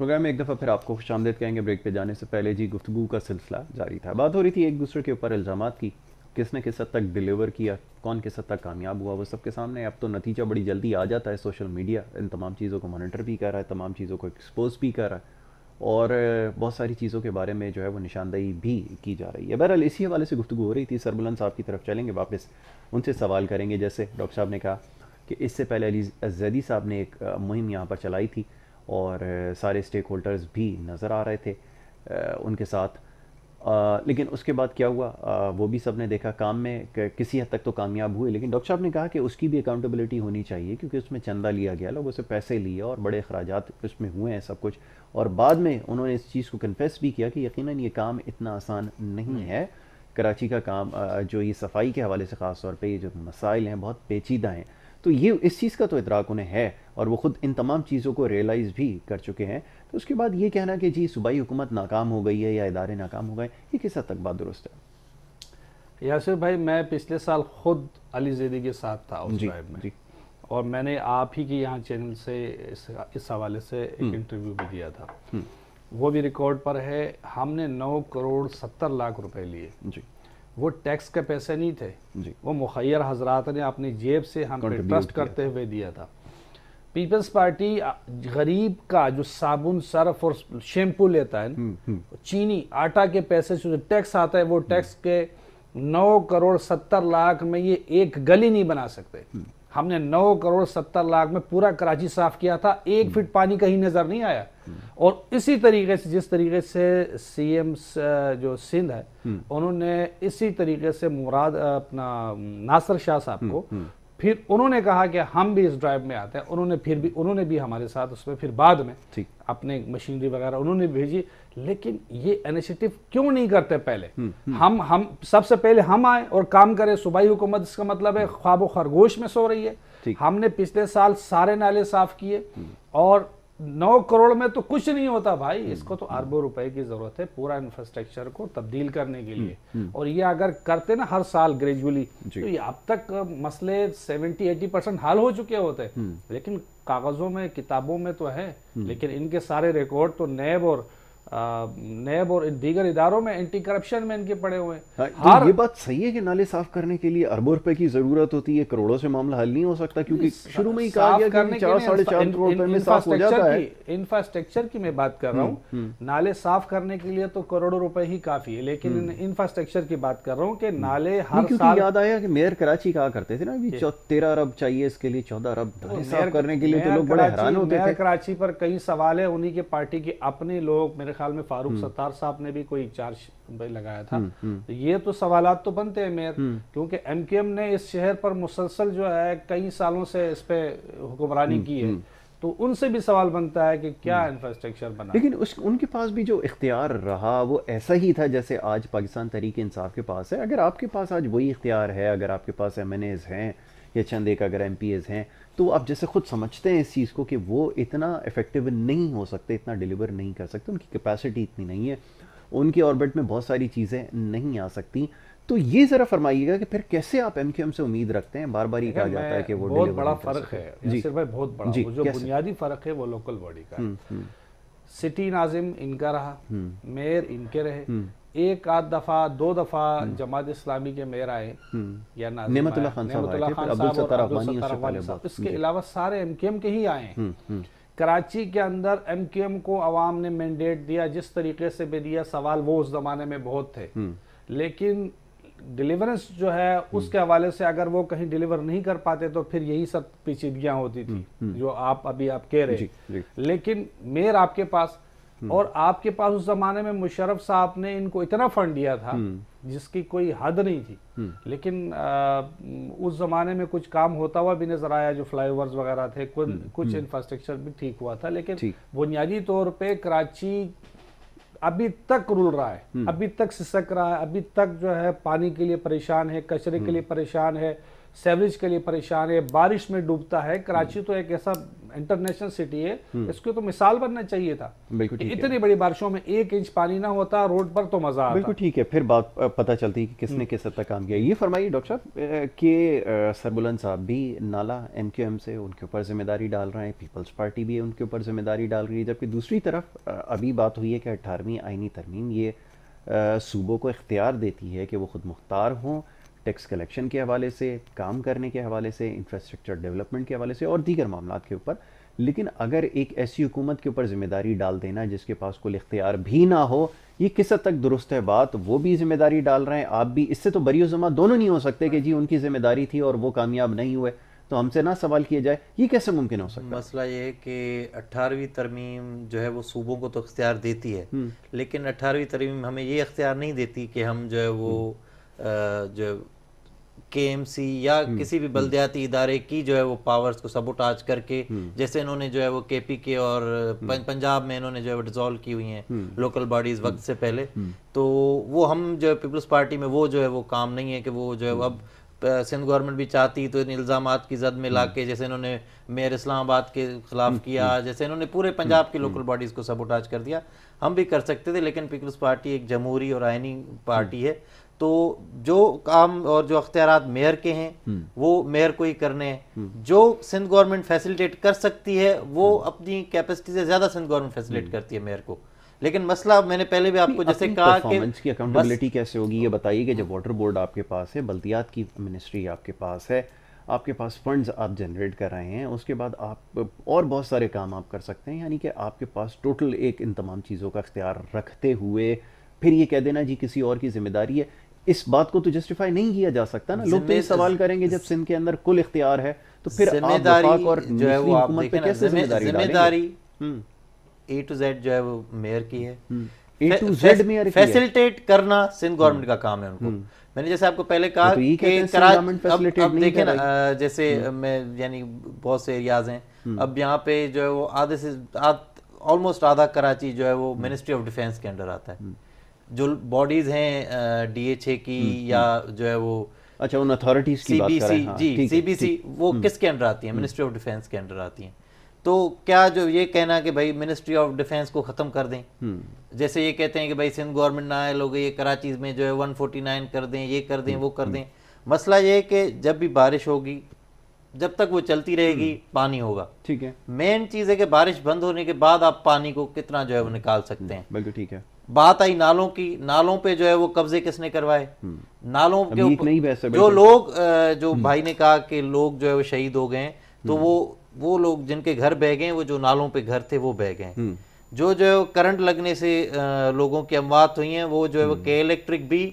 Programme میں ایک دفعہ پھر آپ کو خوش آمدید کہیں گے. بریک پہ جانے سے پہلے جی گفتگو کا سلسلہ جاری تھا. بات ہو رہی تھی ایک دوسرے کے اوپر الزامات کی, کس نے کس حد تک ڈیلیور کیا, کون کس حد تک کامیاب ہوا, وہ سب کے سامنے. اب تو نتیجہ بڑی جلدی آ جاتا ہے. سوشل میڈیا ان تمام چیزوں کو مانیٹر بھی کر رہا ہے, تمام چیزوں کو ایکسپوز بھی کر رہا ہے, اور بہت ساری چیزوں کے بارے میں جو ہے وہ نشاندہی بھی کی جا رہی ہے. بہرحال اسی حوالے سے گفتگو ہو رہی تھی. سربلند صاحب کی طرف چلیں گے واپس, ان سے سوال کریں گے. جیسے ڈاکٹر صاحب نے کہا کہ اس سے پہلے علی زیدی صاحب نے ایک مہم یہاں پر چلائی تھی, اور سارے اسٹیک ہولڈرز بھی نظر آ رہے تھے ان کے ساتھ, لیکن اس کے بعد کیا ہوا وہ بھی سب نے دیکھا. کام میں کسی حد تک تو کامیاب ہوئے, لیکن ڈاکٹر صاحب نے کہا کہ اس کی بھی اکاؤنٹیبلٹی ہونی چاہیے, کیونکہ اس میں چندہ لیا گیا, لوگوں سے پیسے لیے اور بڑے اخراجات اس میں ہوئے ہیں سب کچھ. اور بعد میں انہوں نے اس چیز کو کنفیس بھی کیا کہ یقیناً یہ کام اتنا آسان نہیں ہے. کراچی کا کام جو یہ صفائی کے حوالے سے خاص طور پہ یہ جو مسائل ہیں بہت پیچیدہ ہیں. تو یہ اس چیز کا تو ادراک انہیں ہے, اور وہ خود ان تمام چیزوں کو ریئلائز بھی کر چکے ہیں. تو اس کے بعد یہ کہنا کہ جی صوبائی حکومت ناکام ہو گئی ہے یا ادارے ناکام ہو گئے, یہ کس حد تک بات درست ہے؟ یاسر بھائی, میں پچھلے سال خود علی زیدی کے ساتھ تھا اس ڈرائیو میں, اور میں نے آپ ہی کی یہاں چینل سے اس حوالے سے ایک انٹرویو بھی دیا تھا, وہ بھی ریکارڈ پر ہے. ہم نے 9 کروڑ 70 لاکھ روپے لیے. وہ ٹیکس کے پیسے نہیں تھے, وہ مخیر حضرات نے اپنی جیب سے ہم پہ ٹرسٹ کرتے ہوئے دیا تھا. پیپلز پارٹی غریب کا جو صابن, سرف اور شیمپو لیتا ہے, چینی, آٹا کے پیسے سے جو ٹیکس آتا ہے, وہ ٹیکس کے 9 کروڑ 70 لاکھ میں یہ ایک گلی نہیں بنا سکتے. ہم نے 9 کروڑ 70 لاکھ میں پورا کراچی صاف کیا تھا, 1 فٹ پانی کہیں نظر نہیں آیا. اور اسی طریقے سے جس طریقے سے سی ایم جو سندھ ہے, انہوں نے اسی طریقے سے مراد اپنا ناصر شاہ صاحب کو, پھر انہوں نے کہا کہ ہم بھی اس ڈرائیو میں آتے ہیں. انہوں نے بھی ہمارے ساتھ اس میں پھر بعد میں اپنے مشینری وغیرہ انہوں نے بھیجی. لیکن یہ انیشیٹو کیوں نہیں کرتے پہلے؟ ہم سب سے پہلے ہم آئیں اور کام کریں. صوبائی حکومت اس کا مطلب ہے خواب و خرگوش میں سو رہی ہے. ہم نے پچھلے سال سارے نالے صاف کیے, اور 9 کروڑ میں تو کچھ نہیں ہوتا بھائی, اس کو تو اربوں روپے کی ضرورت ہے پورا انفراسٹرکچر کو تبدیل کرنے کے لیے. اور یہ اگر کرتے نا ہر سال گریجولی, تو یہ اب تک مسئلے 70-80% حل ہو چکے ہوتے. لیکن کاغذوں میں, کتابوں میں تو ہے, لیکن ان کے سارے ریکارڈ تو نیب اور دیگر اداروں میں, اینٹی کرپشن میں ان کے پڑے ہوئے ہیں. یہ بات صحیح ہے کہ نالے صاف کرنے کے لیے اربوں روپے کی ضرورت ہوتی ہے, کروڑوں سے معاملہ حل نہیں ہو سکتا, کیونکہ شروع میں ہی کہا گیا کہ 4-4.5 کروڑ روپے میں صاف ہو جاتا ہے. انفراسٹرکچر کی میں بات کر رہا ہوں, نالے صاف کرنے کے لیے تو کروڑوں روپے ہی کافی ہے, لیکن انفراسٹرکچر کی بات کر رہا ہوں کہ نالے ہر سال. یاد آیا کہ میئر کراچی کہا کرتے تھے نا 13 ارب چاہیے اس کے لیے, 14 ارب صاف کرنے کے لیے, تو لوگ بڑے حیران ہوتے تھے. میئر کراچی پر کئی سوال ہے, انہی کے پارٹی کے اپنے لوگ, میرے خیال میں فاروق ستار صاحب نے بھی کوئی چارج لگایا تھا. یہ تو سوالات تو بنتے ہیں میئر, کیونکہ ایم کیو ایم نے اس شہر پر مسلسل جو ہے کئی سالوں سے اس پہ حکمرانی کی ہے, تو ان سے بھی سوال بنتا ہے کہ کیا انفراسٹرکچر بنا. لیکن ان کے پاس بھی جو اختیار رہا وہ ایسا ہی تھا جیسے آج پاکستان تحریک انصاف کے پاس ہے. اگر آپ کے پاس آج وہی اختیار ہے, اگر آپ کے پاس ایم این ایز ہیں یا چند ایک اگر ایم پی ایز ہیں, تو آپ جیسے خود سمجھتے ہیں اس چیز کو کہ وہ اتنا افیکٹو نہیں ہو سکتے, اتنا ڈیلیور نہیں کر سکتے, ان کی کیپیسٹی اتنی نہیں ہے, ان کے آربٹ میں بہت ساری چیزیں نہیں آ سکتی. تو یہ ذرا فرمائیے گا کہ پھر کیسے آپ ایم کیو ایم سے امید رکھتے ہیں؟ بار بار یہ کہا جاتا ہے کہ وہ بہت بڑا فرق ہے یاسر بھائی, بہت بڑا. وہ جو بنیادی فرق ہے وہ لوکل باڈی کا ہے. سٹی ناظم ان کا رہا, میئر ان کے رہے, ایک آدھ دفعہ 2 دفعہ جماعت اسلامی کے میئر آئے, یا نعمت اللہ خان صاحب اور عبدالستار افغانی صاحب, اس کے علاوہ سارے ایم کیو ایم کے ہی آئے ہیں. کراچی کے اندر ایم کیو ایم کو عوام نے مینڈیٹ دیا, جس طریقے سے بھی دیا. سوال وہ اس زمانے میں بہت تھے, لیکن ڈیلیورنس جو ہے اس کے حوالے سے اگر وہ کہیں ڈیلیور نہیں کر پاتے تو پھر یہی سب پیچیدگیاں ہوتی تھی جو آپ کہہ رہے. لیکن میئر آپ کے پاس, اور آپ کے پاس اس زمانے میں مشرف صاحب نے ان کو اتنا فنڈ دیا تھا جس کی کوئی حد نہیں تھی. لیکن اس زمانے میں کچھ کام ہوتا ہوا بھی نظر آیا, جو فلائی اوورز وغیرہ تھے, کچھ انفراسٹرکچر بھی ٹھیک ہوا تھا. لیکن بنیادی طور پہ کراچی ابھی تک رول رہا ہے, ابھی تک سسک رہا ہے, ابھی تک جو ہے پانی کے لیے پریشان ہے, کچرے کے لیے پریشان ہے. سیوریج کے لیے پریشان ہے, بارش میں ڈوبتا ہے. کراچی تو ایک ایسا انٹرنیشنل سٹی ہے, اس کو تو مثال بننا چاہیے تھا. اتنی بڑی بارشوں میں 1 انچ پانی نہ ہوتا روڈ پر تو مزہ آتا. بالکل ٹھیک ہے, پھر بات پتہ چلتی کہ کس نے کس حد تک کام کیا. یہ فرمائیے ڈاکٹر صاحب کہ سربلند صاحب بھی نالا ایم کیو ایم سے ان کے اوپر ذمہ داری ڈال رہے ہیں, پیپلز پارٹی بھی ان کے اوپر ذمہ داری ڈال رہی ہے, جبکہ دوسری طرف ابھی بات ہوئی ہے کہ 18ویں آئینی ترمیم یہ صوبوں کو اختیار دیتی ہے کہ وہ خود مختار ہوں ٹیکس کلیکشن کے حوالے سے, کام کرنے کے حوالے سے, انفراسٹرکچر ڈیولپمنٹ کے حوالے سے اور دیگر معاملات کے اوپر. لیکن اگر ایک ایسی حکومت کے اوپر ذمہ داری ڈال دینا جس کے پاس کوئی اختیار بھی نہ ہو, یہ کس حد تک درست ہے بات؟ وہ بھی ذمہ داری ڈال رہے ہیں, آپ بھی, اس سے تو بری و ذمہ دونوں نہیں ہو سکتے کہ جی ان کی ذمہ داری تھی اور وہ کامیاب نہیں ہوئے تو ہم سے نہ سوال کیا جائے. یہ کیسے ممکن ہو سکتا ہے؟ مسئلہ یہ ہے کہ 18ویں ترمیم جو ہے وہ صوبوں کو تو اختیار دیتی ہے, لیکن 18ویں ترمیم ہمیں یہ اختیار نہیں دیتی کہ ہم جو ہے وہ جو کے ایم سی یا کسی بھی بلدیاتی ادارے کی جو ہے وہ پاورز کو سبوٹاج کر کے, جیسے انہوں نے جو ہے وہ کے پی کے اور پنجاب میں انہوں نے جو ہے وہ ڈیزالو کی ہوئی ہیں لوکل باڈیز وقت سے پہلے, تو وہ ہم جو ہے پیپلز پارٹی میں وہ جو ہے وہ کام نہیں ہے کہ وہ جو ہے اب سندھ گورنمنٹ بھی چاہتی تو ان الزامات کی زد میں لا کے, جیسے انہوں نے میئر اسلام آباد کے خلاف کیا, جیسے انہوں نے پورے پنجاب کی لوکل باڈیز کو سبوٹاج کر دیا, ہم بھی کر سکتے تھے. لیکن پیپلز پارٹی ایک جمہوری اور آئینی پارٹی ہے, تو جو کام اور جو اختیارات میئر کے ہیں وہ میئر کو ہی کرنے ہیں. جو سندھ گورنمنٹ فیسیلیٹیٹ کر سکتی ہے وہ اپنی کیپیسٹی سے زیادہ سندھ گورنمنٹ فیسیلیٹ کرتی ہے میئر کو. لیکن مسئلہ میں نے پہلے بھی آپ کو جیسے کہا کہ پرفارمنس کی اکاؤنٹیبلٹی کیسے ہوگی, یہ بتائیے کہ جب واٹر بورڈ آپ کے پاس ہے, بلدیات کی منسٹری آپ کے پاس ہے, آپ کے پاس فنڈز آپ جنریٹ کر رہے ہیں, اس کے بعد آپ اور بہت سارے کام آپ کر سکتے ہیں, یعنی کہ آپ کے پاس ٹوٹل ایک ان تمام چیزوں کا اختیار رکھتے ہوئے پھر یہ کہہ دینا جی کسی اور کی ذمہ داری ہے, اس بات کو تو جسٹیفائی نہیں کیا جا سکتا نا. لوگ تو یہ سوال کریں گے جب سندھ کے اندر کل اختیار ہے تو پھر آپ وفاق اور جو ہے وہ آپ حکومت پہ دیکھیں کیسے ذمہ داری اے ٹو زیڈ جو ہے وہ میئر کی ہے. فیسیلیٹیٹ کرنا سندھ گورنمنٹ کا کام ہے ان کو. میں نے جیسے آپ کو پہلے کہا کہ اب دیکھیں نا, جیسے میں یعنی بہت سے ایریاز ہیں, اب یہاں پہ جو ہے وہ آدھے سے آلموسٹ آدھا کراچی جو ہے وہ منسٹری آف ڈیفینس کے انڈر آتا ہے. جو باڈیز ہیں ڈی ایچ اے کی یا جو ہے وہ اچھا ان اتھارٹیز کی بات کر رہے ہیں, جی سی بی سی, وہ کس کے انڈر آتی ہیں؟ منسٹری آف ڈیفینس کے انڈر آتی ہیں. تو کیا جو یہ کہنا کہ بھائی منسٹری آف ڈیفینس کو ختم کر دیں, جیسے یہ کہتے ہیں کہ بھائی سندھ گورنمنٹ نائل ہو گئی, یہ کراچی میں جو ہے 149 کر دیں, یہ کر دیں, وہ کر دیں. مسئلہ یہ ہے کہ جب بھی بارش ہوگی, جب تک وہ چلتی رہے گی پانی ہوگا. ٹھیک ہے, مین چیز ہے کہ بارش بند ہونے کے بعد آپ پانی کو کتنا جو ہے وہ نکال سکتے ہیں. بالکل ٹھیک ہے. بات آئی نالوں کی, نالوں پہ جو ہے وہ قبضے کس نے کروائے, نالوں کے اوپر جو لوگ, جو بھائی نے کہا کہ لوگ جو ہے وہ شہید ہو گئے ہیں, تو وہ لوگ جن کے گھر بہہ گئے, وہ جو نالوں پہ گھر تھے وہ بہہ گئے. جو کرنٹ لگنے سے لوگوں کی اموات ہوئی ہیں, وہ جو ہے وہ کے الیکٹرک بھی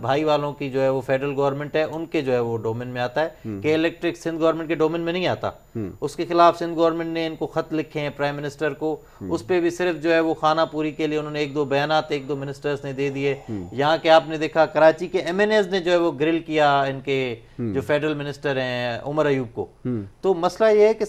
بھائی والوں کی جو ہے وہ فیڈرل گورنمنٹ ہے ان کے جو ہے وہ ڈومین میں آتا ہے. کہ الیکٹرک سندھ گورنمنٹ کے ڈومین میں نہیں آتا. اس کے خلاف سندھ گورنمنٹ نے ان کو خط لکھے ہیں پرائم منسٹر کو, اس پہ بھی صرف جو ہے وہ خانہ پوری کے لیے انہوں نے 1-2 بیانات 1-2 منسٹرز نے دے دیے. یہاں کے آپ نے دیکھا کراچی کے ایم این ایز نے جو ہے وہ گرل کیا ان کے جو فیڈرل منسٹر ہیں عمر ایوب کو. تو مسئلہ یہ ہے کہ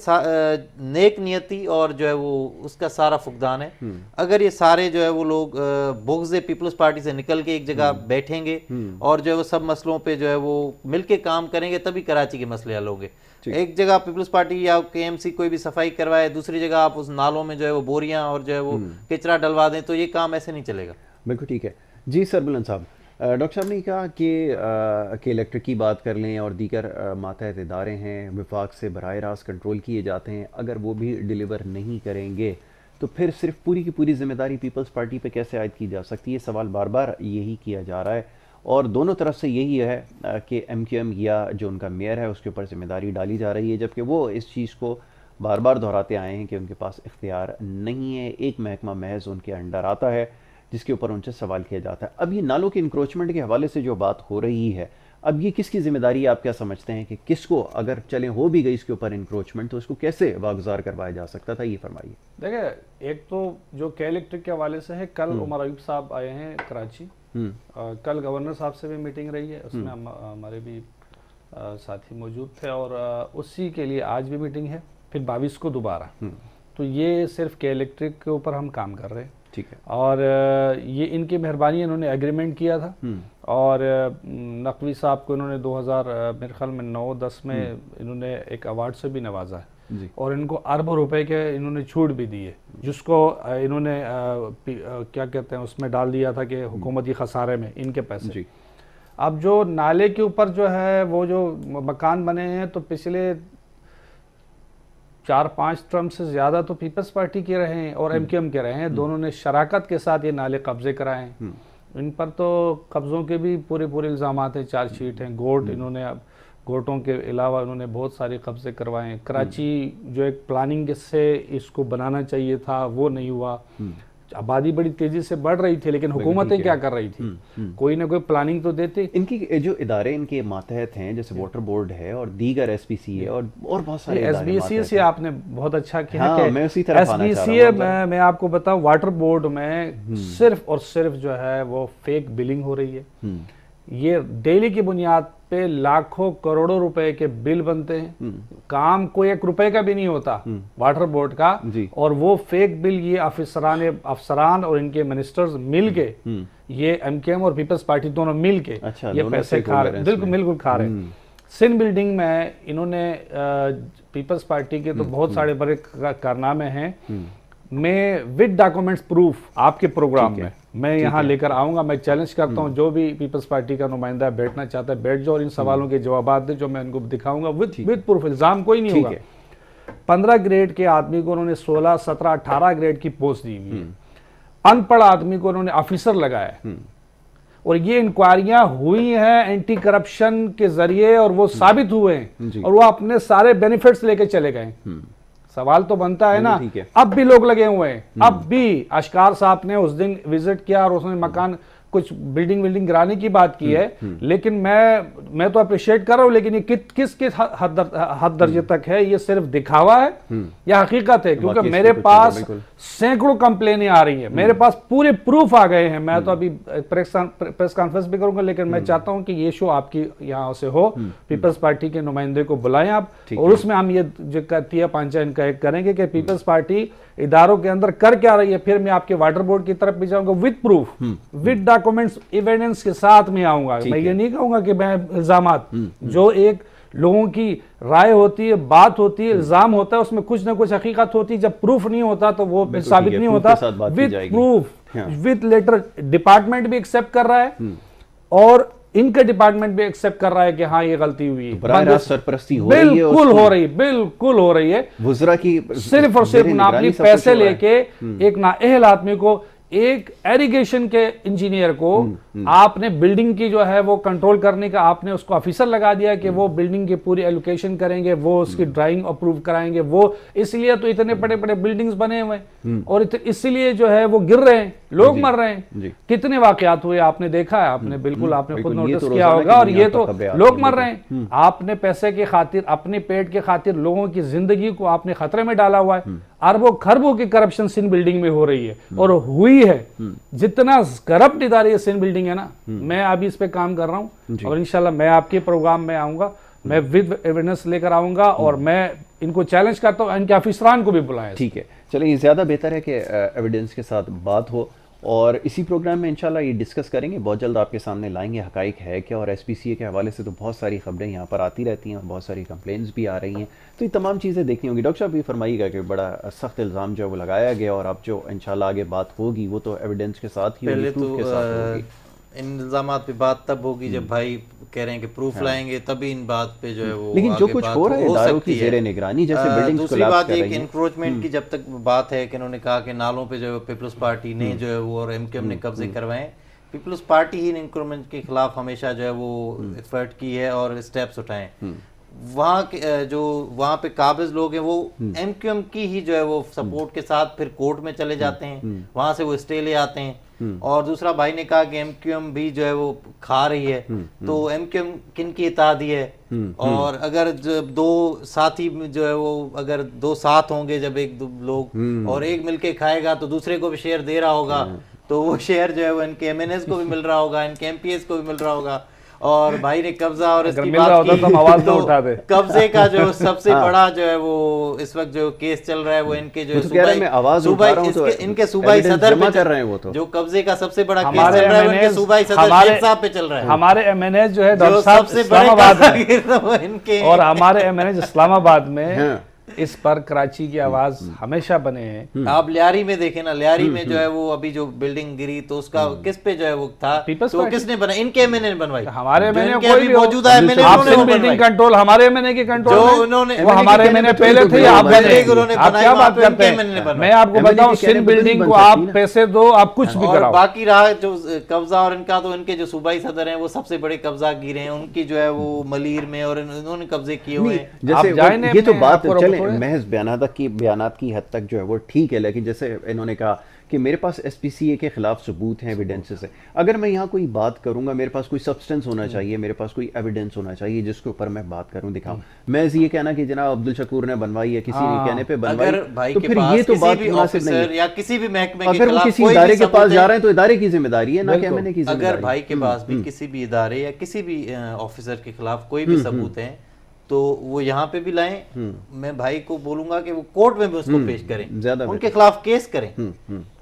نیک نیتی اور جو ہے وہ اس کا سارا فقدان ہے. اگر یہ سارے جو ہے وہ لوگ بغض پیپلز پارٹی سے نکل کے ایک جگہ بیٹھیں گے اور جو ہے وہ سب مسئلوں پہ جو ہے وہ مل کے کام کریں گے, تبھی کراچی کے مسئلے حل ہوں گے. ایک جگہ پیپلز پارٹی یا کے ایم سی کوئی بھی صفائی کروائے, دوسری جگہ آپ اس نالوں میں جو ہے وہ بوریاں اور جو ہے وہ کچرا ڈلوا دیں, تو یہ کام ایسے نہیں چلے گا. بالکل ٹھیک ہے. جی سربلند صاحب, ڈاکٹر صاحب نے کہا کہ الیکٹرک کی بات کر لیں اور دیگر ماتحت ادارے ہیں وفاق سے براہ راست کنٹرول کیے جاتے ہیں, اگر وہ بھی ڈیلیور نہیں کریں گے تو پھر صرف پوری کی پوری ذمہ داری پیپلز پارٹی پہ کیسے عائد کی جا سکتی ہے؟ یہ سوال بار بار یہی کیا جا رہا ہے اور دونوں طرف سے یہی ہے کہ ایم کیو ایم یا جو ان کا میئر ہے اس کے اوپر ذمہ داری ڈالی جا رہی ہے, جبکہ وہ اس چیز کو بار بار دہراتے آئے ہیں کہ ان کے پاس اختیار نہیں ہے. ایک محکمہ محض ان کے انڈر آتا ہے جس کے اوپر ان سے سوال کیا جاتا ہے. اب یہ نالوں کے انکروچمنٹ کے حوالے سے جو بات ہو رہی ہے, اب یہ کس کی ذمہ داری ہے؟ آپ کیا سمجھتے ہیں کہ کس کو, اگر چلیں ہو بھی گئی اس کے اوپر انکروچمنٹ, تو اس کو کیسے واگزار کروایا جا سکتا تھا؟ یہ فرمائیے. دیکھیں, ایک تو جو کے الیکٹرک کے حوالے سے ہے, کل عمر ایوب صاحب آئے ہیں کراچی, کل گورنر صاحب سے بھی میٹنگ رہی ہے, اس میں ہمارے بھی ساتھی موجود تھے, اور اسی کے لیے آج بھی میٹنگ ہے, پھر 22 کو دوبارہ. تو یہ صرف کے الیکٹرک کے اوپر ہم کام کر رہے ہیں. ٹھیک ہے. اور یہ ان کی مہربانی, انہوں نے ایگریمنٹ کیا تھا اور نقوی صاحب کو انہوں نے 2000 میرے خیال میں 9-10 میں انہوں نے ایک ایوارڈ سے بھی نوازا ہے اور ان کو اربوں روپے کے انہوں نے چھوٹ بھی دی ہے، جس کو انہوں نے کیا کہتے ہیں اس میں ڈال دیا تھا کہ حکومتی خسارے میں ان کے پیسے۔ اب جو نالے کے اوپر جو ہے وہ جو مکان بنے ہیں تو پچھلے 4-5 ٹرم سے زیادہ تو پیپلز پارٹی کے رہے ہیں اور MQM کے رہے ہیں، دونوں نے شراکت کے ساتھ یہ نالے قبضے کرائے ہیں۔ ان پر تو قبضوں کے بھی پورے الزامات ہیں، چارج شیٹ ہیں، گوٹ انہوں نے، اب گوٹوں کے علاوہ انہوں نے بہت ساری قبضے کروائے ہیں۔ کراچی جو ایک پلاننگ سے اس کو بنانا چاہیے تھا وہ نہیں ہوا، آبادی بڑی تیزی سے بڑھ رہی تھی لیکن حکومتیں کیا کر رہی تھی، کوئی نہ کوئی پلاننگ تو دیتے۔ ان کی جو ادارے ان کے ماتحت ہیں جیسے واٹر بورڈ ہے اور دیگر SPCA اور بہت سارے SBCA سے آپ نے بہت اچھا کیا کہ میں اسی طرح SBCA میں آپ کو بتاؤں واٹر بورڈ میں صرف اور صرف جو ہے وہ فیک بلنگ ہو رہی ہے، یہ ڈیلی کی بنیاد پہ لاکھوں کروڑوں روپے کے بل بنتے ہیں، کام کوئی 1 روپے کا بھی نہیں ہوتا واٹر بورڈ کا، اور وہ فیک بل یہ افسران اور ان کے منسٹرز مل کے، یہ MQM اور پیپلز پارٹی دونوں مل کے یہ پیسے کھا رہے ہیں، بالکل کھا رہے ہیں۔ سندھ بلڈنگ میں انہوں نے پیپلز پارٹی کے تو بہت سارے بڑے کارنامے ہیں، میں ود ڈاکومنٹس پروف آپ کے پروگرام میں یہاں لے کر آؤں گا۔ میں چیلنج کرتا ہوں جو بھی پیپلز پارٹی کا نمائندہ بیٹھنا چاہتا ہے بیٹھ جاؤ اور ان سوالوں کے جوابات دے جو میں ان کو دکھاؤں گا ود پروف، الزام کوئی نہیں ہوگا۔ 15 گریڈ کے آدمی کو انہوں نے 16, 17, 18 گریڈ کی پوسٹ دی ہوئی ہے، ان پڑھ آدمی کو انہوں نے آفیسر لگایا ہے، اور یہ انکوائریاں ہوئی ہیں اینٹی کرپشن کے ذریعے اور وہ ثابت ہوئے ہیں اور وہ اپنے سارے بینیفٹس لے کے چلے گئے۔ سوال تو بنتا ہے نا، اب بھی لوگ لگے ہوئے ہیں، اب بھی اشکار صاحب نے اس دن وزٹ کیا اور اس نے مکان کچھ بلڈنگ گرانے کی بات کی ہے، لیکن میں تو اپریشیٹ کر رہا ہوں، لیکن یہ کس حد درجے تک ہے، یہ صرف دکھاوا ہے یا حقیقت ہے؟ کیونکہ میرے پاس سینکڑوں کمپلینیں آ رہی ہیں، میرے پاس پورے پروف آ گئے ہیں۔ میں تو ابھی پریس کانفرنس بھی کروں گا، لیکن میں چاہتا ہوں کہ یہ شو آپ کی یہاں سے ہو، پیپلز پارٹی کے نمائندے کو بلائیں آپ، اور اس میں ہم یہ جو تیا پانچا ان کا ایک کریں گے کہ پیپلز پارٹی اداروں کے اندر کر کیا رہی ہے۔ پھر میں آپ کے واٹر بورڈ کی طرف بھی جاؤں گا with proof, with documents, evidence کے ساتھ میں آؤں گا۔ میں یہ نہیں کہوں گا کہ میں الزامات، جو ایک لوگوں کی رائے ہوتی ہے، بات ہوتی ہے، الزام ہوتا ہے، اس میں کچھ نہ کچھ حقیقت ہوتی ہے، جب پروف نہیں ہوتا تو وہ ثابت نہیں ہوتا۔ With proof, with letter, department بھی ایکسپٹ کر رہا ہے اور ان کا ڈپارٹمنٹ بھی ایکسپٹ کر رہا ہے کہ ہاں یہ غلطی ہوئی ہے، براہ راست سرپرستی ہو رہی ہے، بالکل ہو رہی ہے، وزراء کی صرف اور صرف ناپلی پیسے لے کے ایک نااہل آدمی کو، ایک ایریگیشن کے انجینئر کو آپ نے بلڈنگ کی جو ہے وہ کنٹرول کرنے کا آپ نے اس کو آفیسر لگا دیا کہ وہ بلڈنگ کی پوری ایلوکیشن کریں گے، وہ اس کی ڈرائنگ اپروو کرائیں گے، وہ اس لیے تو اتنے بڑے بلڈنگز بنے ہوئے ہیں اور اس لیے جو ہے وہ گر رہے ہیں، لوگ مر رہے ہیں۔ کتنے واقعات ہوئے آپ نے دیکھا ہے، آپ نے بالکل آپ نے خود نوٹس کیا ہوگا، اور یہ تو لوگ مر رہے ہیں۔ آپ نے پیسے کے خاطر، اپنے پیٹ کے خاطر لوگوں کی زندگی کو آپ نے خطرے میں ڈالا ہوا ہے۔ اربوں خربوں کی کرپشن سندھ بلڈنگ میں ہو رہی ہے اور ہوئی ہے، جتنا کرپٹ ادارے سندھ بلڈنگ ہے نا، میں ابھی اس پہ کام کر رہا ہوں اور انشاءاللہ میں آپ کے پروگرام میں آؤں گا، میں ود ایویڈنس لے کر آؤں گا اور میں ان کو چیلنج کرتا ہوں، ان کے آفیسران کو بھی بلائیں۔ ٹھیک ہے، چلیں، یہ زیادہ بہتر ہے کہ ایویڈنس کے ساتھ بات ہو، اور اسی پروگرام میں انشاءاللہ یہ ڈسکس کریں گے، بہت جلد آپ کے سامنے لائیں گے حقائق ہے کیا، اور SPCA کے حوالے سے تو بہت ساری خبریں یہاں پر آتی رہتی ہیں اور بہت ساری کمپلینز بھی آ رہی ہیں، تو یہ تمام چیزیں دیکھنی ہوں گی۔ ڈاکٹر صاحب یہ فرمائیے گا کہ بڑا سخت الزام جو ہے وہ لگایا گیا، اور اب جو انشاءاللہ آگے بات ہوگی وہ تو ایویڈنس کے ساتھ ہی ہوگی، پروف کے ساتھ ہوگی۔ ان الزامات پہ بات تب ہوگی جب بھائی کہہ رہے ہیں کہ پروف لائیں گے، تبھی ان بات پہ جو ہے وہ، لیکن جو کچھ ہو رہا ہے اداروں کی زیر نگرانی، جیسے بلڈنگز دوسری بات یہ کہ انکروچمنٹ کی جب تک بات ہے کہ انہوں نے کہا کہ نالوں پہ جو ہے پیپلز پارٹی نے جو ہے وہ اور MQM نے قبضے کروائے ہیں، پیپلز پارٹی ہی انکروچمنٹ کے خلاف ہمیشہ جو ہے وہ ایفرٹ کی ہے اور اسٹیپس اٹھائے ہیں۔ وہاں پہ قابض لوگ ہیں وہ MQM کی ہی جو ہے وہ سپورٹ کے ساتھ پھر کورٹ میں چلے جاتے ہیں، وہاں سے وہ اسٹے لے آتے ہیں۔ اور دوسرا بھائی نے کہا کہ MQM بھی جو ہے وہ کھا رہی ہے، تو MQM کن کی اتحادی ہے، اور اگر دو ساتھی جو ہے وہ اگر دو ساتھ ہوں گے، جب ایک دو لوگ اور ایک مل کے کھائے گا تو دوسرے کو بھی شیئر دے رہا ہوگا، تو وہ شیئر جو ہے وہ ان کے MNAs کو بھی مل رہا ہوگا، ان کے MPAs کو بھی مل رہا ہوگا، اور بھائی نے قبضہ اور اس اگر کی مل رہا ہوتا بات تو ہم آواز نہ تو اٹھاتے۔ قبضے کا جو سب سے بڑا جو ہے وہ اس وقت جو کیس چل رہا ہے وہ ان کے جو ان کے صوبائی صدر جمع کر رہے ہیں وہ تو جو قبضے کا سب سے بڑا کیس ہمارے چل رہا ہے وہ ان کے صوبائی صدر شیخ صاحب پہ چل رہا ہے، ہمارے ایم این ایس جو ہے جو ڈاکٹر صاحب سب سے بڑے اسلام آباد قبضہ میں، گیر وہ ان کے اور ہمارے ایم این ایس اسلام آباد میں اس پر کراچی کی آواز ہمیشہ بنے ہیں۔ آپ لیاری میں دیکھیں نا، لیاری میں جو ہے وہ ابھی جو بلڈنگ گری تو اس کا کس پہ جو ہے وہ تھا، تو کس نے بنایا؟ ان کے ایم این اے نے بنوائی، ہمارے ایم این اے کوئی بھی موجودہ ایم این اے آپ انہوں سے نے بلڈنگ بنوائی، کنٹرول ہمارے ایم این اے کے کنٹرول جو انہوں نے وہ ہمارے ایم این اے پہلے تھے، آپ آپ کیا بات کرتے ہیں؟ میں آپ کو بتاؤں سندھ بلڈنگ کو آپ پیسے دو، آپ کچھ بھی اور کراؤ۔ باقی رہا جو قبضہ اور ان کا، تو ان کے جو صوبائی صدر ہیں وہ سب سے بڑے قبضہ گیرے ہیں، ان کی جو ہے وہ ملیر میں اور انہوں نے قبضے کیے ہوئے ہیں۔ جیسے جائیں یہ تو بات چلیں تھوڑے محض بیانات کی حد تک جو ہے وہ ٹھیک ہے، لیکن جیسے انہوں نے کہا کہ میرے پاس ایس پی سی اے کے خلاف ثبوت ہیں، ایویڈنسز ہیں، اگر میں یہاں کوئی بات کروں گا میرے پاس کوئی سبسٹنس ہونا چاہیے، میرے پاس کوئی ایویڈنس ہونا چاہیے جس کے اوپر میں بات کروں، دکھاؤں۔ میں یہ کہنا کہ جناب عبدالشکور نے بنوائی ہے کسی نے کہنے پہ بنوائی، اگر بھائی تو کے پھر پاس یہ تو کسی بات بھی مناسب نہیں آفیسر ہے۔ یا کسی بھی محکمے کے اگر وہ خلاف کسی کوئی ادارے بھی کے پاس ثبوت جا ہے، رہے ہیں تو ادارے کی ذمہ داری ہے، نہ کہ ایم این اے کی ذمہ اگر داری ہے۔ بھائی کے پاس بھی کسی بھی ادارے یا کسی بھی آفیسر کے خلاف کوئی بھی ثبوت ہے تو وہ یہاں پہ بھی لائیں، میں بھائی کو بولوں گا کہ وہ کورٹ میں بھی اس کو پیش کریں، ان کے خلاف کیس کریں،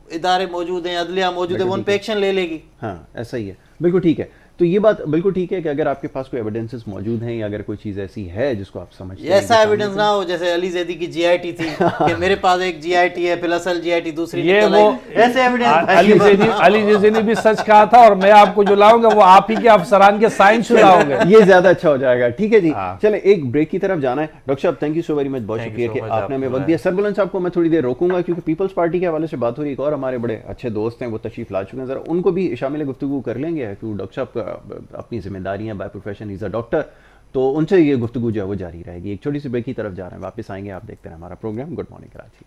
ادارے موجود ہیں، عدلیہ موجود ہے، وہ ان پہ ایکشن لے لے گی۔ ہاں ایسا ہی ہے، بالکل ٹھیک ہے۔ تو یہ بات بالکل ٹھیک ہے کہ اگر آپ کے پاس کوئی ایویڈنسز موجود ہیں یا اگر کوئی چیز ایسی ہے جس کو آپ سمجھتے ہیں، ایسا ایویڈنس نہ ہو جیسے علی زیدی کی جی آئی ٹی تھی کہ میرے پاس ایک جی آئی ٹی ہے پھر اصل جی آئی ٹی دوسری نکل آئی، ایسے ایویڈنس علی جیزی نے بھی سچ کہا تھا، اور میں آپ کو جو لاؤں گا وہ آپ ہی کے افسران کے سائن شدہ ہوں گے، یہ زیادہ اچھا ہو جائے گا۔ ٹھیک ہے جی، چلیں ایک بریک کی طرف جانا ہے۔ ڈاکٹر صاحب thank you so very much, بہت شکریہ کہ آپ نے ہمیں وقت دیا۔ سربلند صاحب کو میں تھوڑی دیر روکوں گا کیونکہ پیپلز پارٹی کے حوالے سے بات ہو رہی ہے، ایک اور ہمارے بڑے اچھے دوست ہیں وہ تشریف لا چکے ہیں، ذرا ان کو بھی شامل گفتگو کر لیں گے کیونکہ ڈاکٹر صاحب اپنی ذمہ داریاں by profession is a doctor, تو ان سے یہ گفتگو جو ہے وہ جاری رہے گی۔ ایک چھوٹی سی بریک کی طرف جا رہے ہیں، واپس آئیں گے، آپ دیکھتے ہیں ہمارا پروگرام گڈ مارننگ کراچی۔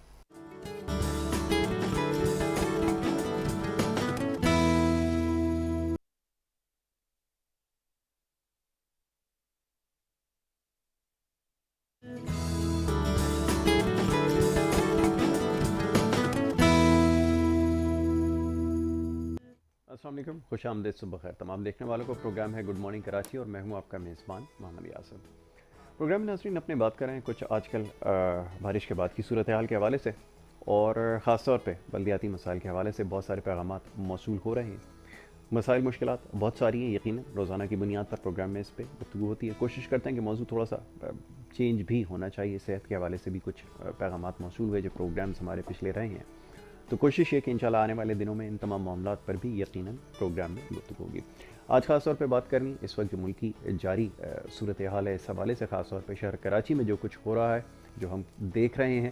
السلام علیکم، خوش آمدید، صبح خیر تمام دیکھنے والوں کو۔ پروگرام ہے گڈ مارننگ کراچی اور میں ہوں آپ کا میزبان محمد یاسر۔ پروگرام میں ناظرین اپنے بات کریں کچھ آج کل بارش کے بعد کی صورتحال کے حوالے سے، اور خاص طور پہ بلدیاتی مسائل کے حوالے سے بہت سارے پیغامات موصول ہو رہے ہیں۔ مسائل مشکلات بہت ساری ہیں، یقیناً روزانہ کی بنیاد پر پروگرام میں اس پہ گفتگو ہوتی ہے۔ کوشش کرتے ہیں کہ موضوع تھوڑا سا چینج بھی ہونا چاہیے، صحت کے حوالے سے بھی کچھ پیغامات موصول ہوئے جو پروگرامز ہمارے پچھلے رہے ہیں، تو کوشش یہ کہ انشاءاللہ آنے والے دنوں میں ان تمام معاملات پر بھی یقیناً پروگرام میں گفتگو ہوگی۔ آج خاص طور پہ بات کرنی اس وقت جو ملکی جاری صورتحال ہے، اس حوالے سے خاص طور پہ شہر کراچی میں جو کچھ ہو رہا ہے، جو ہم دیکھ رہے ہیں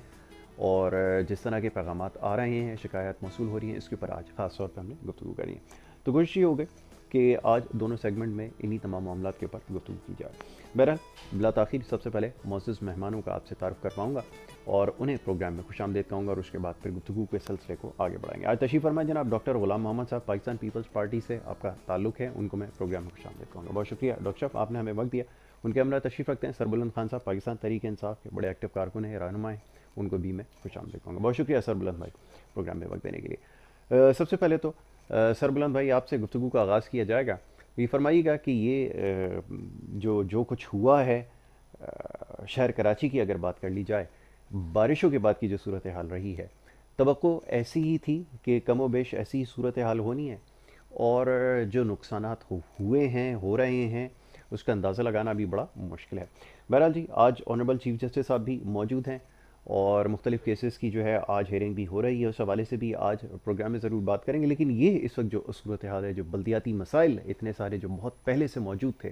اور جس طرح کے پیغامات آ رہے ہیں، شکایات موصول ہو رہی ہیں، اس کے اوپر آج خاص طور پہ ہم نے گفتگو کرنی ہے۔ تو کوشش یہ ہوگی کہ آج دونوں سیگمنٹ میں انہی تمام معاملات کے اوپر گفتگو کی جائے۔ بہرحال بلا تاخیر سب سے پہلے معزز مہمانوں کا آپ سے تعارف کرواؤں گا اور انہیں پروگرام میں خوش آمدید کہوں گا، اور اس کے بعد پھر گفتگو کے سلسلے کو آگے بڑھائیں گے۔ آج تشریف فرما جناب ڈاکٹر غلام محمد صاحب، پاکستان پیپلز پارٹی سے آپ کا تعلق ہے، ان کو میں پروگرام میں خوش آمدید کہوں گا۔ بہت شکریہ ڈاکٹر صاحب، آپ نے ہمیں وقت دیا۔ ان کے ہمراہ تشریف رکھتے ہیں سربلند خان صاحب، پاکستان تحریک انصاف کے بڑے ایکٹیو کارکن ہیں، رہنما ہیں، ان کو بھی میں خوش آمدید کہوں گا۔ بہت شکریہ سربلند بھائی پروگرام میں وقت دینے کے لیے۔ سب سے پہلے تو سربلند بھائی آپ سے گفتگو کا آغاز کیا جائے گا، یہ فرمائیے گا کہ یہ جو کچھ ہوا ہے شہر کراچی کی اگر بات کر لی جائے، بارشوں کے بعد کی جو صورتحال رہی ہے، توقع ایسی ہی تھی کہ کم و بیش ایسی ہی صورتحال ہونی ہے، اور جو نقصانات ہوئے ہیں، ہو رہے ہیں، اس کا اندازہ لگانا بھی بڑا مشکل ہے۔ بہرحال جی، آج آنریبل چیف جسٹس صاحب بھی موجود ہیں اور مختلف کیسز کی جو ہے آج ہیئرنگ بھی ہو رہی ہے، اس حوالے سے بھی آج پروگرام میں ضرور بات کریں گے۔ لیکن یہ اس وقت جو صورتحال ہے، جو بلدیاتی مسائل اتنے سارے جو بہت پہلے سے موجود تھے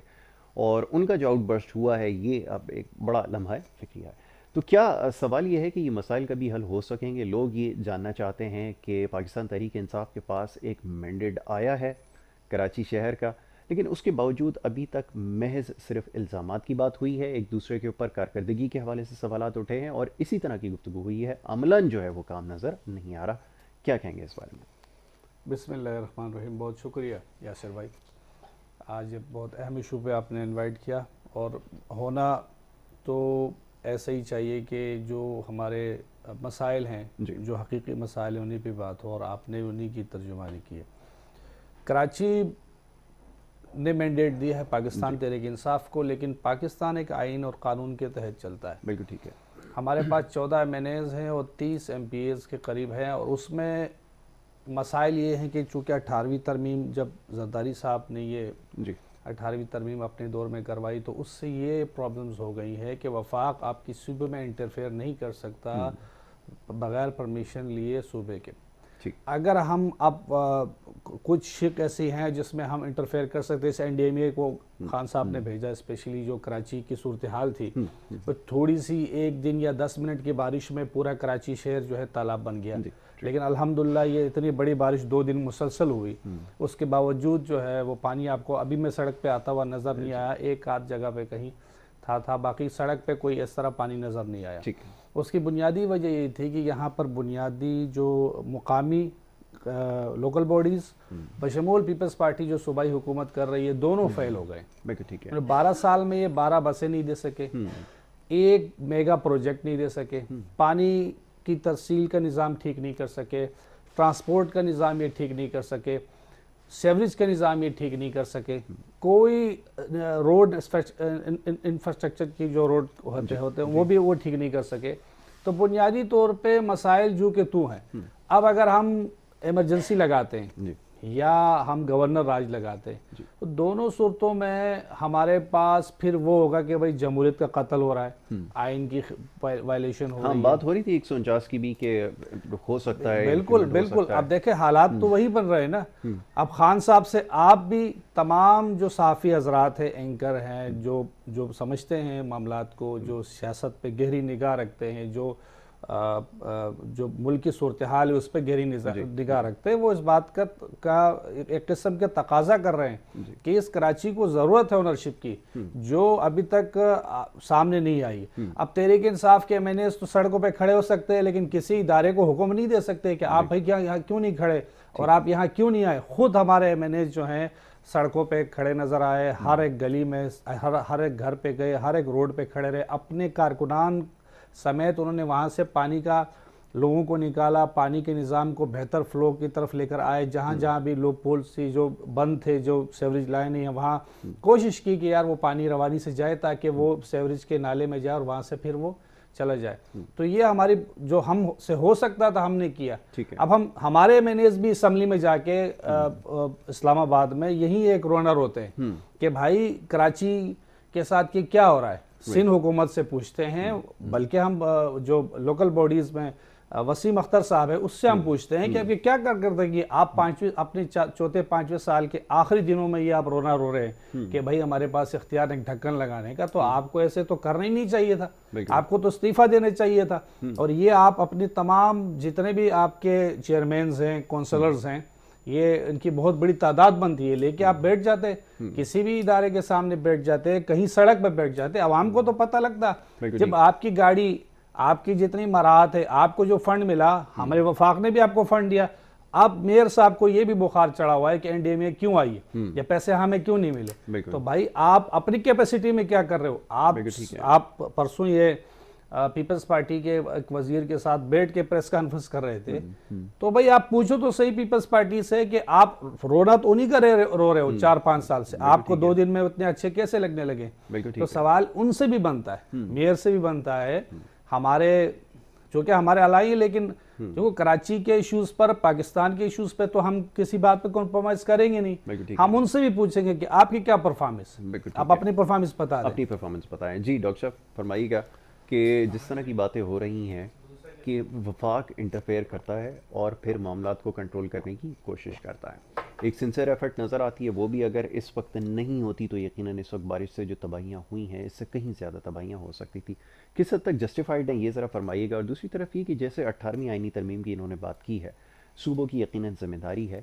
اور ان کا جو آؤٹ برسٹ ہوا ہے، یہ اب ایک بڑا لمحہ فکریہ ہے۔ تو کیا سوال یہ ہے کہ یہ مسائل کبھی حل ہو سکیں گے؟ لوگ یہ جاننا چاہتے ہیں کہ پاکستان تحریک انصاف کے پاس ایک مینڈیٹ آیا ہے کراچی شہر کا، لیکن اس کے باوجود ابھی تک محض صرف الزامات کی بات ہوئی ہے، ایک دوسرے کے اوپر کارکردگی کے حوالے سے سوالات اٹھے ہیں اور اسی طرح کی گفتگو ہوئی ہے، عملاً جو ہے وہ کام نظر نہیں آ رہا۔ کیا کہیں گے اس بارے میں؟ بسم اللہ الرحمن الرحیم، بہت شکریہ یاسر بھائی، آج بہت اہم ایشو پہ آپ نے انوائٹ کیا، اور ہونا تو ایسا ہی چاہیے کہ جو ہمارے مسائل ہیں، جو حقیقی مسائل ہیں، انہی پہ بات ہو، اور آپ نے انہی کی ترجمانی کی ہے۔ کراچی نے مینڈیٹ دی ہے پاکستان تحریک انصاف کو، لیکن پاکستان ایک آئین اور قانون کے تحت چلتا ہے. بالکل ٹھیک ہے. ہمارے پاس 14 MNAs ہیں اور 30 MPAs کے قریب ہیں، اور اس میں مسائل یہ ہیں کہ چونکہ 18ویں ترمیم جب زرداری صاحب نے یہ 18ویں ترمیم اپنے دور میں کروائی تو اس سے یہ پرابلمز ہو گئی ہے کہ وفاق آپ کی صوبے میں انٹرفیئر نہیں کر سکتا بغیر پرمیشن لیے صوبے کے. اگر ہم اب کچھ شک ایسی ہیں جس میں ہم انٹرفیئر کر سکتے، جیسے NDMA کو خان صاحب نے بھیجا اسپیشلی جو کراچی کی صورتحال تھی، تو تھوڑی سی 1 دن یا 10 منٹ کی بارش میں پورا کراچی شہر جو ہے تالاب بن گیا. لیکن الحمدللہ یہ اتنی بڑی بارش 2 دن مسلسل ہوئی، اس کے باوجود جو ہے وہ پانی آپ کو ابھی میں سڑک پہ آتا ہوا نظر نہیں آیا، ایک آدھ جگہ پہ کہیں تھا، باقی سڑک پہ کوئی اس طرح پانی نظر نہیں آیا. اس کی بنیادی وجہ یہ تھی کہ یہاں پر بنیادی جو مقامی لوکل باڈیز بشمول پیپلز پارٹی جو صوبائی حکومت کر رہی ہے، دونوں فیل ہو گئے. 12 سال میں یہ 12 بسیں نہیں دے سکے، ایک میگا پروجیکٹ نہیں دے سکے، پانی کی ترسیل کا نظام ٹھیک نہیں کر سکے، ٹرانسپورٹ کا نظام یہ ٹھیک نہیں کر سکے، سیوریج کا نظام یہ ٹھیک نہیں کر سکے، کوئی روڈ انفراسٹرکچر کی جو روڈ ہوتے ہیں وہ بھی وہ ٹھیک نہیں کر سکے. تو بنیادی طور پہ مسائل جو کہ تو ہیں. اب اگر ہم ایمرجنسی لگاتے ہیں یا ہم گورنر راج لگاتے ہیں تو دونوں صورتوں میں ہمارے پاس پھر وہ ہوگا کہ بھائی جمہوریت کا قتل ہو رہا ہے، آئین کی وائلیشن ہو رہی ہے. بات ہو رہی تھی 149 کی بھی کہ ہو سکتا ہے. بالکل. اب دیکھیں حالات تو وہی بن رہے ہیں نا. اب خان صاحب سے آپ بھی تمام جو صحافی حضرات ہیں، اینکر ہیں، جو سمجھتے ہیں معاملات کو، جو سیاست پہ گہری نگاہ رکھتے ہیں، جو ملک کی صورتحال ہے اس پہ گہری نگاہ رکھتے ہیں، وہ اس بات کا ایک قسم کے تقاضا کر رہے ہیں کہ اس کراچی کو ضرورت ہے اونرشپ کی، جو ابھی تک سامنے نہیں آئی. اب تحریک انصاف کے MNAs تو سڑکوں پہ کھڑے ہو سکتے ہیں، لیکن کسی ادارے کو حکم نہیں دے سکتے کہ آپ بھائی یہاں کیوں نہیں کھڑے اور آپ یہاں کیوں نہیں آئے. خود ہمارے MNAs جو ہیں سڑکوں پہ کھڑے نظر آئے، ہر ایک گلی میں، ہر ایک گھر پہ گئے، ہر ایک روڈ پہ کھڑے رہے، اپنے کارکنان سمیت انہوں نے وہاں سے پانی کا لوگوں کو نکالا، پانی کے نظام کو بہتر فلو کی طرف لے کر آئے. جہاں بھی لوگ پولز تھی جو بند تھے، جو سیوریج لائن ہیں، وہاں کوشش کی کہ یار وہ پانی روانی سے جائے تاکہ وہ سیوریج کے نالے میں جائے اور وہاں سے پھر وہ چلا جائے. تو یہ ہماری جو ہم سے ہو سکتا تھا ہم نے کیا. اب ہمارے MNAs بھی اسمبلی میں جا کے اسلام آباد میں یہی ایک رونر ہوتے ہیں کہ بھائی کراچی کے ساتھ کہ کیا ہو رہا ہے. سندھ حکومت سے پوچھتے ہیں، بلکہ ہم جو لوکل باڈیز میں وسیم اختر صاحب ہے اس سے ہم پوچھتے ہیں کہ اب یہ کیا کرتے کہ آپ اپنے چوتھے 5ویں سال کے آخری دنوں میں یہ آپ رونا رو رہے ہیں کہ بھائی ہمارے پاس اختیار ایک ڈھکن لگانے کا. تو آپ کو ایسے تو کرنا ہی نہیں چاہیے تھا، آپ کو تو استعفیٰ دینا چاہیے تھا. اور یہ آپ اپنی تمام جتنے بھی آپ کے چیئرمینز ہیں، کونسلرز ہیں، یہ ان کی بہت بڑی تعداد بنتی ہے، لے کے آپ بیٹھ جاتے کسی بھی ادارے کے سامنے، بیٹھ جاتے کہیں سڑک پہ بیٹھ جاتے. عوام کو تو پتہ لگتا جب آپ کی گاڑی، آپ کی جتنی مراحت ہے، آپ کو جو فنڈ ملا، ہمارے وفاق نے بھی آپ کو فنڈ دیا. اب میئر صاحب کو یہ بھی بخار چڑھا ہوا ہے کہ NDMA کیوں آئی ہے یا پیسے ہمیں کیوں نہیں ملے. تو بھائی آپ اپنی کیپیسٹی میں کیا کر رہے ہو؟ آپ پرسوں یہ پیپلز پارٹی کے ایک وزیر کے ساتھ بیٹھ کے پریس کانفرنس کر رہے تھے، تو بھائی آپ پوچھو تو صحیح پیپلز پارٹی سے کہ آپ رونا تو نہیں رو رہے ہو 4-5 سال سے، آپ کو 2 دن میں اتنے اچھے کیسے لگنے لگے؟ تو سوال ان سے بھی بنتا ہے، میئر سے بھی بنتا ہے، ہمارے جو کہ ہمارے الائی ہیں، لیکن جو کراچی کے ایشوز پر، پاکستان کے ایشوز پہ تو ہم کسی بات پہ کمپرومائز کریں گے نہیں. ہم ان سے بھی پوچھیں گے کہ آپ کی کیا پرفارمنس، آپ اپنی پرفارمنس بتائیں. اپنی پرفارمنس بتائیں. جی ڈاکٹر صاحب فرمائیے گا کہ جس طرح کی باتیں ہو رہی ہیں کہ وفاق انٹرفیئر کرتا ہے اور پھر معاملات کو کنٹرول کرنے کی کوشش کرتا ہے، ایک سنسیئر ایفرٹ نظر آتی ہے، وہ بھی اگر اس وقت نہیں ہوتی تو یقیناً اس وقت بارش سے جو تباہیاں ہوئی ہیں اس سے کہیں زیادہ تباہیاں ہو سکتی تھی. کس حد تک جسٹیفائڈ ہیں یہ ذرا فرمائیے گا. اور دوسری طرف یہ کہ جیسے 18ویں آئینی ترمیم کی انہوں نے بات کی ہے، صوبوں کی یقیناً ذمہ داری ہے،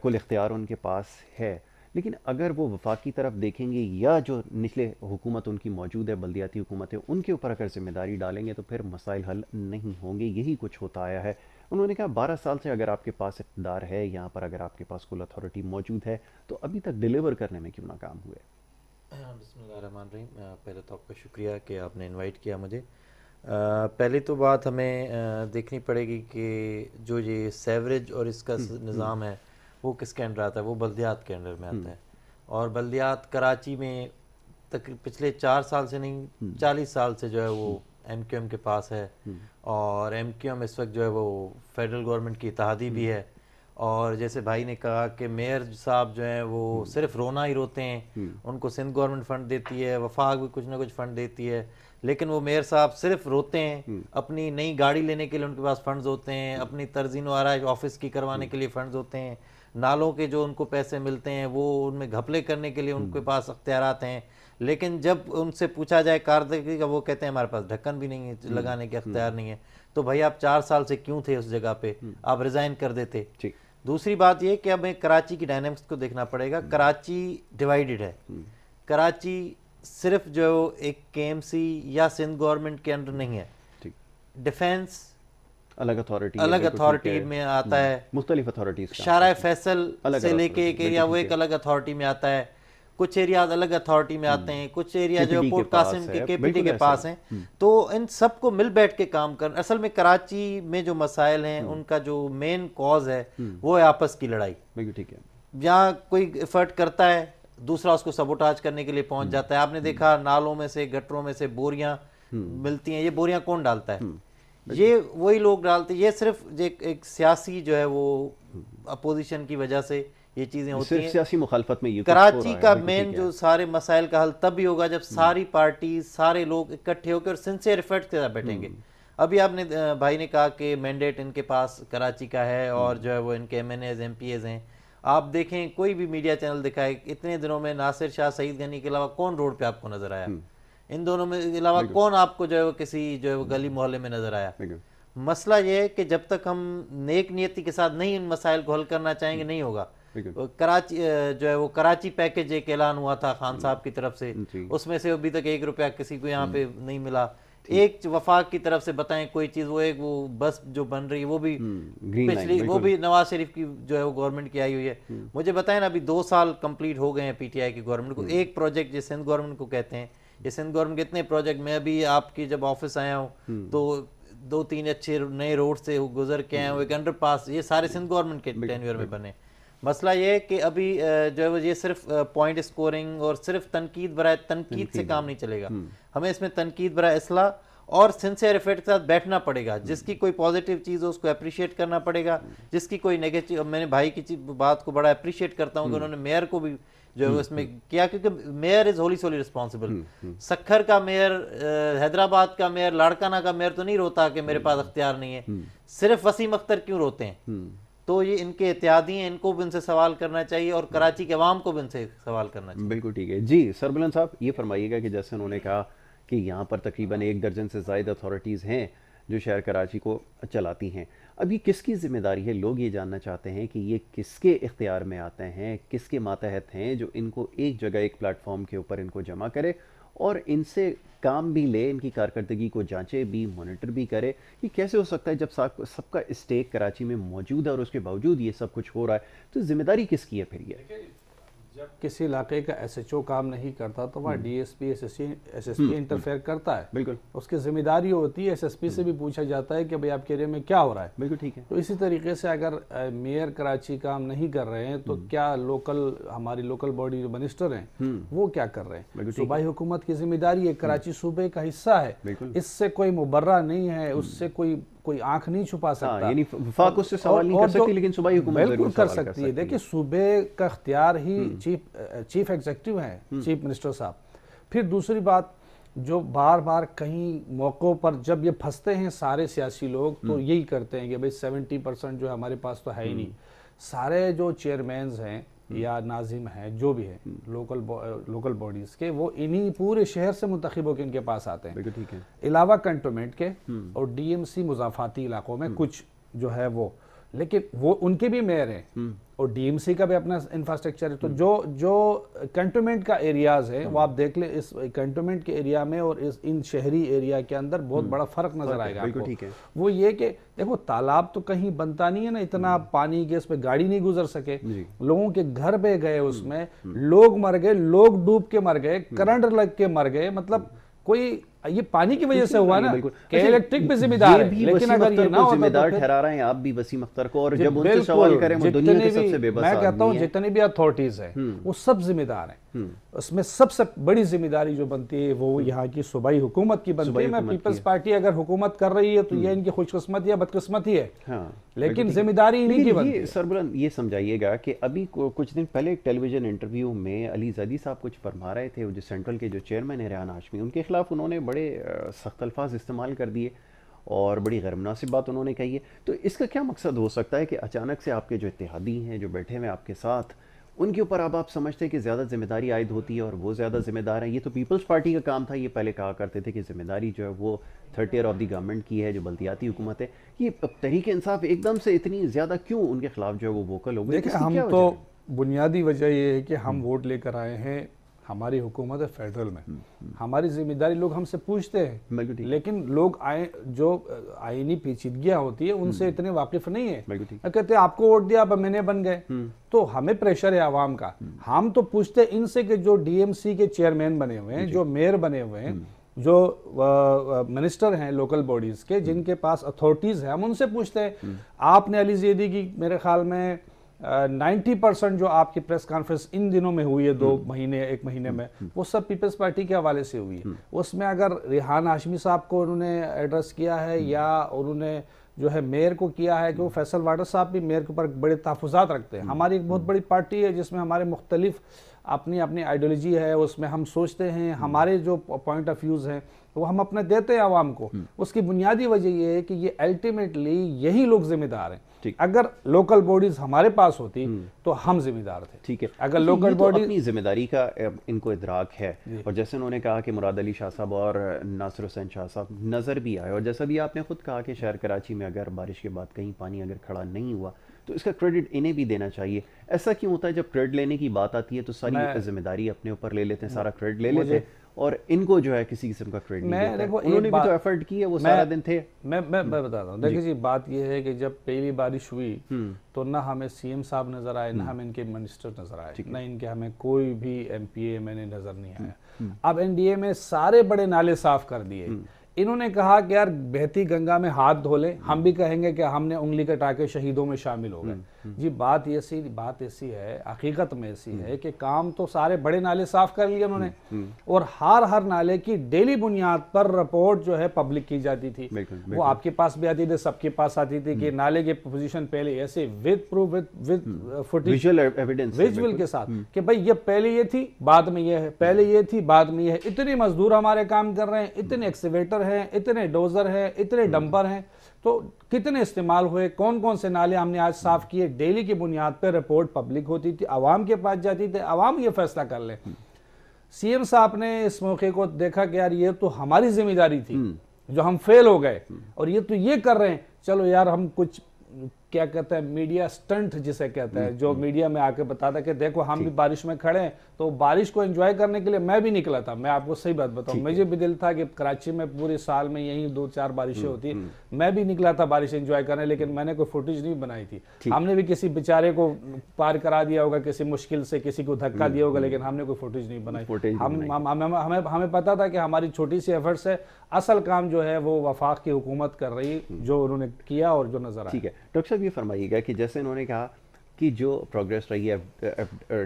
کل اختیار ان کے پاس ہے، لیکن اگر وہ وفاق کی طرف دیکھیں گے یا جو نچلے حکومت ان کی موجود ہے، بلدیاتی حکومتیں، ان کے اوپر اگر ذمہ داری ڈالیں گے تو پھر مسائل حل نہیں ہوں گے. یہی کچھ ہوتا آیا ہے. انہوں نے کہا 12 سال سے اگر آپ کے پاس اقتدار ہے، یہاں پر اگر آپ کے پاس کل اتھارٹی موجود ہے تو ابھی تک ڈیلیور کرنے میں کیوں ناکام ہوئے؟ بسم اللہ الرحمن الرحیم. پہلے تو آپ کا شکریہ کہ آپ نے انوائٹ کیا مجھے. پہلی تو بات ہمیں دیکھنی پڑے گی کہ جو یہ سیوریج اور اس کا نظام ہے وہ کس کے انڈر آتا ہے؟ وہ بلدیات کے انڈر میں آتا ہے. اور بلدیات کراچی میں پچھلے 4 سال سے نہیں 40 سال سے جو ہے وہ ایم کیو ایم کے پاس ہے، اور ایم کیو ایم اس وقت جو ہے وہ فیڈرل گورنمنٹ کی اتحادی بھی ہے. اور جیسے بھائی نے کہا کہ میئر صاحب جو ہیں وہ صرف رونا ہی روتے ہیں، ان کو سندھ گورنمنٹ فنڈ دیتی ہے، وفاق بھی کچھ نہ کچھ فنڈ دیتی ہے، لیکن وہ میئر صاحب صرف روتے ہیں. اپنی نئی گاڑی لینے کے لیے ان کے پاس فنڈز ہوتے ہیں، اپنی ترزین و آرائش آفس کی کروانے کے لیے فنڈز ہوتے ہیں، نالوں کے جو ان کو پیسے ملتے ہیں وہ ان میں گھپلے کرنے کے لیے ان کے پاس اختیارات ہیں. لیکن جب ان سے پوچھا جائے کارکردگی کا، وہ کہتے ہیں ہمارے پاس ڈھکن بھی نہیں ہے، لگانے کے اختیار نہیں ہے. تو بھائی آپ 4 سال سے کیوں تھے اس جگہ پہ؟ آپ ریزائن کر دیتے. دوسری بات یہ کہ اب ہمیں کراچی کی ڈائنامکس کو دیکھنا پڑے گا. کراچی ڈیوائیڈڈ ہے. کراچی صرف جو ایک کے ایم سی یا سندھ گورنمنٹ کے انڈر نہیں ہے، ڈیفینس الگ اتھارٹی میں آتا ہے، مختلف اتھارٹیز، شارع فیصل سے لے کے ایک ایریا وہ ایک الگ اتھارٹی میں آتا ہے، کچھ ایریاز الگ اتھارٹی میں آتے ہیں، کچھ ایریا جو پورٹ قاسم کے کے پی ٹی کے پاس ہیں. تو ان سب کو مل بیٹھ کے کام کرنا. اصل میں کراچی میں جو مسائل ہیں ان کا جو مین کاز ہے وہ ہے آپس کی لڑائی. جہاں کوئی ایفرٹ کرتا ہے دوسرا اس کو سبوٹاج کرنے کے لیے پہنچ جاتا ہے. آپ نے دیکھا نالوں میں سے گٹروں میں سے بوریاں ملتی ہیں، یہ بوریاں کون ڈالتا ہے؟ یہ وہی لوگ ڈالتے ہیں. یہ صرف ایک سیاسی جو ہے وہ اپوزیشن کی وجہ سے یہ چیزیں ہوتی ہیں. سیاسی مخالفت میں کراچی کا مین جو سارے مسائل کا حل تب بھی ہوگا جب ساری پارٹیز، سارے لوگ اکٹھے ہو کے اور سنسیئر ایفرٹ کے ساتھ بیٹھیں گے. ابھی آپ نے بھائی نے کہا کہ مینڈیٹ ان کے پاس کراچی کا ہے اور جو ہے وہ ان کے MNAs MPAs ہیں. آپ دیکھیں کوئی بھی میڈیا چینل دکھائے اتنے دنوں میں ناصر شاہ سعید غنی کے علاوہ کون روڈ پہ آپ کو نظر آیا؟ ان دونوں میں علاوہ کون آپ کو جو ہے وہ کسی جو ہے وہ گلی محلے میں نظر آیا؟ مسئلہ یہ ہے کہ جب تک ہم نیک نیتی کے ساتھ نہیں ان مسائل کو حل کرنا چاہیں گے نہیں ہوگا. کراچی جو ہے وہ کراچی پیکج ایک اعلان ہوا تھا خان صاحب کی طرف سے، اس میں سے ابھی تک 1 روپیہ کسی کو یہاں پہ نہیں ملا. ایک وفاق کی طرف سے بتائیں کوئی چیز، وہ ایک وہ بس جو بن رہی ہے وہ بھی پچھلی، وہ بھی نواز شریف کی جو ہے وہ گورنمنٹ کی آئی ہوئی ہے. مجھے بتائیں نا ابھی 2 سال کمپلیٹ ہو گئے ہیں پی ٹی آئی کی گورنمنٹ کو. ایک پروجیکٹ جو سندھ گورنمنٹ کو کہتے ہیں، یہ سندھ گورنمنٹ کے اتنے پروجیکٹ، میں ابھی آپ کی جب آفس آیا ہوں تو 2-3 اچھے نئے روڈ سے گزر کے آئے ہوں، ایک انڈر پاس، یہ سارے سندھ گورنمنٹ کے ٹینیور میں بنے. مسئلہ یہ ہے کہ ابھی جو ہے وہ یہ صرف پوائنٹ اسکورنگ اور صرف تنقید برائے تنقید سے کام نہیں چلے گا. ہمیں اس میں تنقید برائے اصلاح اور سنسیئر ایفرٹ کے ساتھ بیٹھنا پڑے گا. جس کی کوئی پازیٹیو چیز ہو اس کو اپریشیٹ کرنا پڑے گا، جس کی کوئی نیگیٹو. میں نے بھائی کی بات کو بڑا اپریشیٹ کرتا ہوں کہ انہوں نے میئر کو بھی جو ہے اس میں کیا، کیونکہ میئر از ہولی سولی رسپانسبل. سکھر کا میئر، حیدرآباد کا میئر، لاڑکانہ کا میئر تو نہیں روتا کہ میرے پاس اختیار نہیں ہے. صرف وسیم اختر کیوں روتے ہیں؟ تو یہ ان کے اتحادی ہیں، ان کو بھی ان سے سوال کرنا چاہیے اور کراچی کے عوام کو بھی ان سے سوال کرنا چاہیے. بالکل ٹھیک ہے جی. سربلند صاحب یہ فرمائیے گا کہ جیسے انہوں نے کہا کہ یہاں پر تقریباً 1 درجن سے زائد اتھارٹیز ہیں جو شہر کراچی کو چلاتی ہیں. اب یہ کس کی ذمہ داری ہے؟ لوگ یہ جاننا چاہتے ہیں کہ یہ کس کے اختیار میں آتے ہیں، کس کے ماتحت ہیں جو ان کو ایک جگہ ایک پلیٹ فارم کے اوپر ان کو جمع کرے اور ان سے کام بھی لے، ان کی کارکردگی کو جانچے بھی، مانیٹر بھی کرے. یہ کیسے ہو سکتا ہے جب سب کا اسٹیک کراچی میں موجود ہے اور اس کے باوجود یہ سب کچھ ہو رہا ہے؟ تو ذمہ داری کس کی ہے پھر یہ؟ جب کسی علاقے کا ایس ایچ او کام نہیں کرتا تو وہاں D S P, S S P interfere کرتا ہے. بالکل اس کی ذمہ داری ہوتی ہے. ایس ایس پی سے بھی پوچھا جاتا ہے کہ بھئی آپ کے ایریا میں کیا ہو رہا ہے. بالکل ٹھیک ہے. تو اسی طریقے سے اگر میئر کراچی کام نہیں کر رہے ہیں تو کیا ہماری لوکل باڈی جو منسٹر ہیں وہ کیا کر رہے ہیں؟ صوبائی حکومت کی ذمہ داری ہے. کراچی صوبے کا حصہ ہے، اس سے کوئی مبرہ نہیں ہے، اس سے کوئی آنکھ نہیں چھپا سکتا. یعنی وفاق اس سے سوال نہیں کر سکتی لیکن صوبائی حکومت بالکل کر سکتی ہے. دیکھیں صوبے کا اختیار ہی چیف ایگزیکٹو ہیں، چیف منسٹر صاحب. پھر دوسری بات، جو بار بار کہیں موقعوں پر جب یہ پھنستے ہیں سارے سیاسی لوگ تو یہی کرتے ہیں کہ بھئی 70% جو ہمارے پاس تو ہے ہی نہیں. سارے جو چیئرمینز ہیں یا ناظم ہیں جو بھی ہیں لوکل باڈیز کے، وہ انہی پورے شہر سے منتخب ہو کے ان کے پاس آتے ہیں، علاوہ کنٹونمنٹ کے اور ڈی ایم سی مضافاتی علاقوں میں کچھ جو ہے وہ. لیکن وہ ان کے بھی میئر ہیں اور ڈی ایم سی کا بھی اپنا انفراسٹرکچر ہے. تو جو کنٹونمنٹ کا ایریاز ہیں وہ آپ دیکھ لیں، اس کنٹونمنٹ کے ایریا میں اور ان شہری ایریا کے اندر بہت بڑا فرق نظر آئے گا آپ کو. وہ یہ کہ دیکھو تالاب تو کہیں بنتا نہیں ہے نا، اتنا پانی کے اس پہ گاڑی نہیں گزر سکے. لوگوں کے گھر بہ گئے، اس میں لوگ مر گئے، لوگ ڈوب کے مر گئے، کرنٹ لگ کے مر گئے. مطلب کوئی یہ پانی کی وجہ سے ہوا نا بالکل کہ الیکٹرک بھی ذمہ دار ہے، لیکن اگر یہ نہ ہوتا ذمہ دار ٹھہرا رہے ہیں آپ بھی وسیم اختر کو، اور جب ان سے سوال کریں وہ دنیا کے سب سے بے بس میں کہتا ہوں جتنی بھی اتھارٹیز ہیں وہ سب ذمہ دار ہیں، اس میں سب سے بڑی ذمہ داری جو بنتی ہے وہ یہاں کی صوبائی حکومت کی بنتی ہے. میں پیپلز پارٹی اگر حکومت کر رہی ہے تو یہ ان کی خوش قسمتی یا بد قسمتی ہے، لیکن ذمہ داری انہی کی بنتی ہے. سربلند یہ سمجھائیے گا کہ ابھی کچھ دن پہلے ایک ٹیلی ویژن انٹرویو میں علی زیدی صاحب کچھ فرما رہے تھے، جو سینٹرل کے جو چیئرمین ہیں ریحان ہاشمی، ان کے خلاف انہوں نے بڑے سخت الفاظ استعمال کر دیے اور بڑی غیر مناسب بات انہوں نے کہی ہے. تو اس کا کیا مقصد ہو سکتا ہے کہ اچانک سے آپ کے جو اتحادی ہیں جو بیٹھے ہوئے آپ کے ساتھ، ان کے اوپر اب آپ سمجھتے ہیں کہ زیادہ ذمہ داری عائد ہوتی ہے اور وہ زیادہ ذمہ دار ہیں؟ یہ تو پیپلز پارٹی کا کام تھا، یہ پہلے کہا کرتے تھے کہ ذمہ داری جو ہے وہ third tier of the government کی ہے، جو بلدیاتی حکومت ہے. یہ تحریک انصاف ایک دم سے اتنی زیادہ کیوں ان کے خلاف جو ہے وہ ووکل ہو گئی؟ دیکھیں ہم تو بنیادی وجہ یہ ہے کہ ہم ووٹ لے کر آئے ہیں، ہماری حکومت ہے فیڈرل میں، ہماری ذمہ داری لوگ ہم سے پوچھتے ہیں، لیکن لوگ جو آئینی پیچیدگیاں ہوتی ہیں ان سے اتنے واقف نہیں ہیں. کہتے ہیں آپ کو ووٹ دیا اب ایم این اے بن گئے، تو ہمیں پریشر ہے عوام کا. ہم تو پوچھتے ہیں ان سے کہ جو ڈی ایم سی کے چیئرمین بنے ہوئے ہیں، جو میئر بنے ہوئے ہیں، جو منسٹر ہیں لوکل باڈیز کے، جن کے پاس اتھارٹیز ہیں، ہم ان سے پوچھتے ہیں. آپ نے علی زیدی کی میرے خیال میں 90% جو آپ کی پریس کانفرنس ان دنوں میں ہوئی ہے، 2 مہینے 1 مہینے میں، وہ سب پیپلز پارٹی کے حوالے سے ہوئی ہے. اس میں اگر ریحان ہاشمی صاحب کو انہوں نے ایڈریس کیا ہے یا انہوں نے جو ہے میئر کو کیا ہے، کہ وہ فیصل واڈر صاحب بھی میئر کے اوپر بڑے تحفظات رکھتے ہیں. ہماری ایک بہت بڑی پارٹی ہے جس میں ہمارے مختلف اپنی آئیڈیالوجی ہے، اس میں ہم سوچتے ہیں، ہمارے جو پوائنٹ آف ویوز ہیں وہ ہم اپنے دیتے ہیں عوام کو. اس کی بنیادی وجہ یہ ہے کہ یہ الٹیمیٹلی یہی لوگ ذمہ دار ہیں. اگر لوکل باڈیز ہمارے پاس ہوتی تو ہم ذمہ دار تھے. ٹھیک ہے، اگر لوکل باڈی اپنی ذمہ داری کا ان کو ادراک ہے، اور جیسے انہوں نے کہا کہ مراد علی شاہ صاحب اور ناصر حسین شاہ صاحب نظر بھی آئے، اور جیسا بھی آپ نے خود کہا کہ شہر کراچی میں اگر بارش کے بعد کہیں پانی اگر کھڑا نہیں ہوا تو اس کا کریڈٹ انہیں بھی دینا چاہیے. ایسا کیوں ہوتا ہے جب کریڈٹ لینے کی بات آتی ہے تو ساری ذمہ داری اپنے اوپر لے لیتے ہیں، سارا کریڈٹ لے لیتے ہیں، اور ان کو جو ہے کسی قسم کا کریڈٹ نہیں دیتا؟ انہوں نے بھی تو ایفرٹ کی ہے، وہ سارا دن تھے. میں بتاتا ہوں. دیکھیں جی بات یہ ہے کہ جب پہلی بارش ہوئی تو نہ ہمیں سی ایم صاحب نظر آئے، نہ ہمیں ان کے منسٹر نظر آئے، نہ ان کے ہمیں کوئی بھی M P A M N A نظر نہیں آیا. اب این ڈی اے میں سارے بڑے نالے صاف کر دیے. انہوں نے کہا کہ یار بہتی گنگا میں ہاتھ دھو لیں، ہم بھی کہیں گے کہ ہم نے انگلی کٹا کے شہیدوں میں شامل ہو گئے. جی بات ایسی ہے، حقیقت میں ایسی ہے کہ کام تو سارے بڑے نالے صاف کر لیے انہوں نے، اور ہر نالے کی ڈیلی بنیاد پر رپورٹ جو ہے پبلک کی جاتی تھی. وہ آپ کے پاس بھی آتی تھی، سب کے پاس آتی تھی کہ نالے کی پوزیشن پہلے ایسے with proof with footage visual evidence visual کے ساتھ کہ بھائی یہ پہلے یہ تھی بعد میں یہ ہے، پہلے یہ تھی بعد میں یہ ہے. اتنے مزدور ہمارے کام کر رہے ہیں، اتنے ایکسیویٹر ہیں، اتنے ڈوزر ہیں، اتنے ڈمپر ہیں، تو کتنے استعمال ہوئے، کون کون سے نالے ہم نے آج صاف کیے. ڈیلی کی بنیاد پہ رپورٹ پبلک ہوتی تھی، عوام کے پاس جاتی تھی، عوام یہ فیصلہ کر لیں. سی ایم صاحب نے اس موقع کو دیکھا کہ یار یہ تو ہماری ذمہ داری تھی جو ہم فیل ہو گئے، اور یہ تو یہ کر رہے ہیں، چلو یار ہم کچھ کیا کہتے ہیں میڈیا سٹنٹ جسے کہتے ہیں، جو میڈیا میں آ کے بتاتا کہ دیکھو ہم بھی بارش میں کھڑے ہیں. تو بارش کو انجوائے کرنے کے لیے میں بھی نکلا تھا. میں آپ کو صحیح بات بتاؤں، مجھے بھی دل تھا کہ کراچی میں پورے سال میں یہی 2-4 بارشیں ہوتی، میں بھی نکلا تھا بارش انجوائے کرنے، لیکن میں نے کوئی فوٹیج نہیں بنائی تھی. ہم نے بھی کسی بیچارے کو پار کرا دیا ہوگا کسی مشکل سے، کسی کو دھکا دیا ہوگا، لیکن ہم نے کوئی فوٹیج نہیں بنائی. ہمیں پتا تھا کہ ہماری چھوٹی سی ایفرٹس ہے، اصل کام جو ہے وہ وفاق کی حکومت کر رہی جو انہوں نے کیا اور جو نظر آیا. ٹھیک ہے ڈاکٹر صاحب، یہ فرمائیے گا کہ جیسے انہوں نے کہا کہ جو پروگریس رہی ہے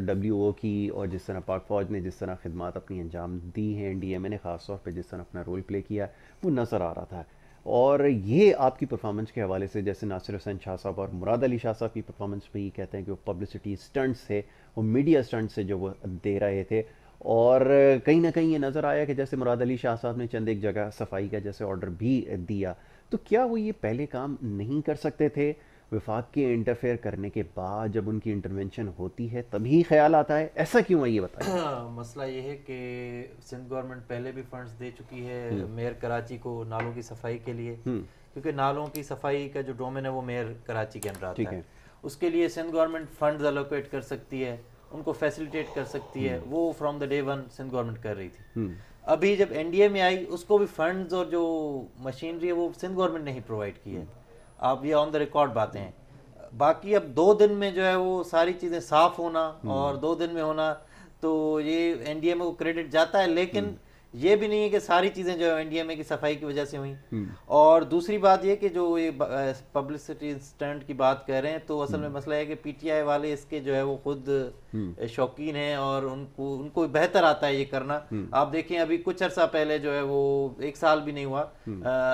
WO کی، اور جس طرح پاک فوج نے جس طرح خدمات اپنی انجام دی ہیں، NDMA نے خاص طور پہ جس طرح اپنا رول پلے کیا وہ نظر آ رہا تھا. اور یہ آپ کی پرفارمنس کے حوالے سے جیسے ناصر حسین شاہ صاحب اور مراد علی شاہ صاحب کی پرفارمنس پہ یہ کہتے ہیں کہ وہ پبلسٹی سٹنٹس سے، وہ میڈیا سٹنٹس سے جو وہ دے رہے تھے. اور کہیں نہ کہیں یہ نظر آیا کہ جیسے مراد علی شاہ صاحب نے چند ایک جگہ صفائی کا جیسے آرڈر بھی دیا، تو کیا وہ یہ پہلے کام نہیں کر سکتے تھے؟ وفاق کے انٹرفیئر کرنے کے بعد جب ان کی انٹرونشن ہوتی ہے تبھی خیال آتا ہے، ایسا کیوں ہے یہ بتائیں؟ مسئلہ یہ ہے کہ سندھ گورنمنٹ پہلے بھی فنڈز دے چکی ہے میئر کراچی کو نالوں کی صفائی کے لیے، کیونکہ نالوں کی صفائی کا جو ڈومین ہے وہ میئر کراچی کے اندر آتا ہے. اس کے لیے سندھ گورنمنٹ فنڈز الوکیٹ کر سکتی ہے، ان کو فیسیلیٹیٹ کر سکتی ہے. وہ from the day one Sindh government کر رہی تھی. ابھی جب NDA میں آئی اس کو بھی فنڈز اور جو مشینری ہے وہ سندھ گورنمنٹ نے ہی پرووائڈ کی ہے. آپ یہ آن دا ریکارڈ باتیں ہیں. باقی اب 2 دن میں جو ہے وہ ساری چیزیں صاف ہونا اور 2 دن میں ہونا، تو یہ NDA میں وہ کریڈٹ جاتا ہے. لیکن یہ بھی نہیں ہے کہ ساری چیزیں جو ہے انڈیا میں کی صفائی کی وجہ سے ہوئیں. اور دوسری بات یہ کہ جو یہ پبلسٹی اسٹنٹ کی بات کر رہے ہیں تو اصل میں مسئلہ ہے کہ پی ٹی آئی والے اس کے جو ہے وہ خود شوقین ہیں اور ان کو بہتر آتا ہے یہ کرنا. آپ دیکھیں ابھی کچھ عرصہ پہلے جو ہے وہ 1 سال بھی نہیں ہوا,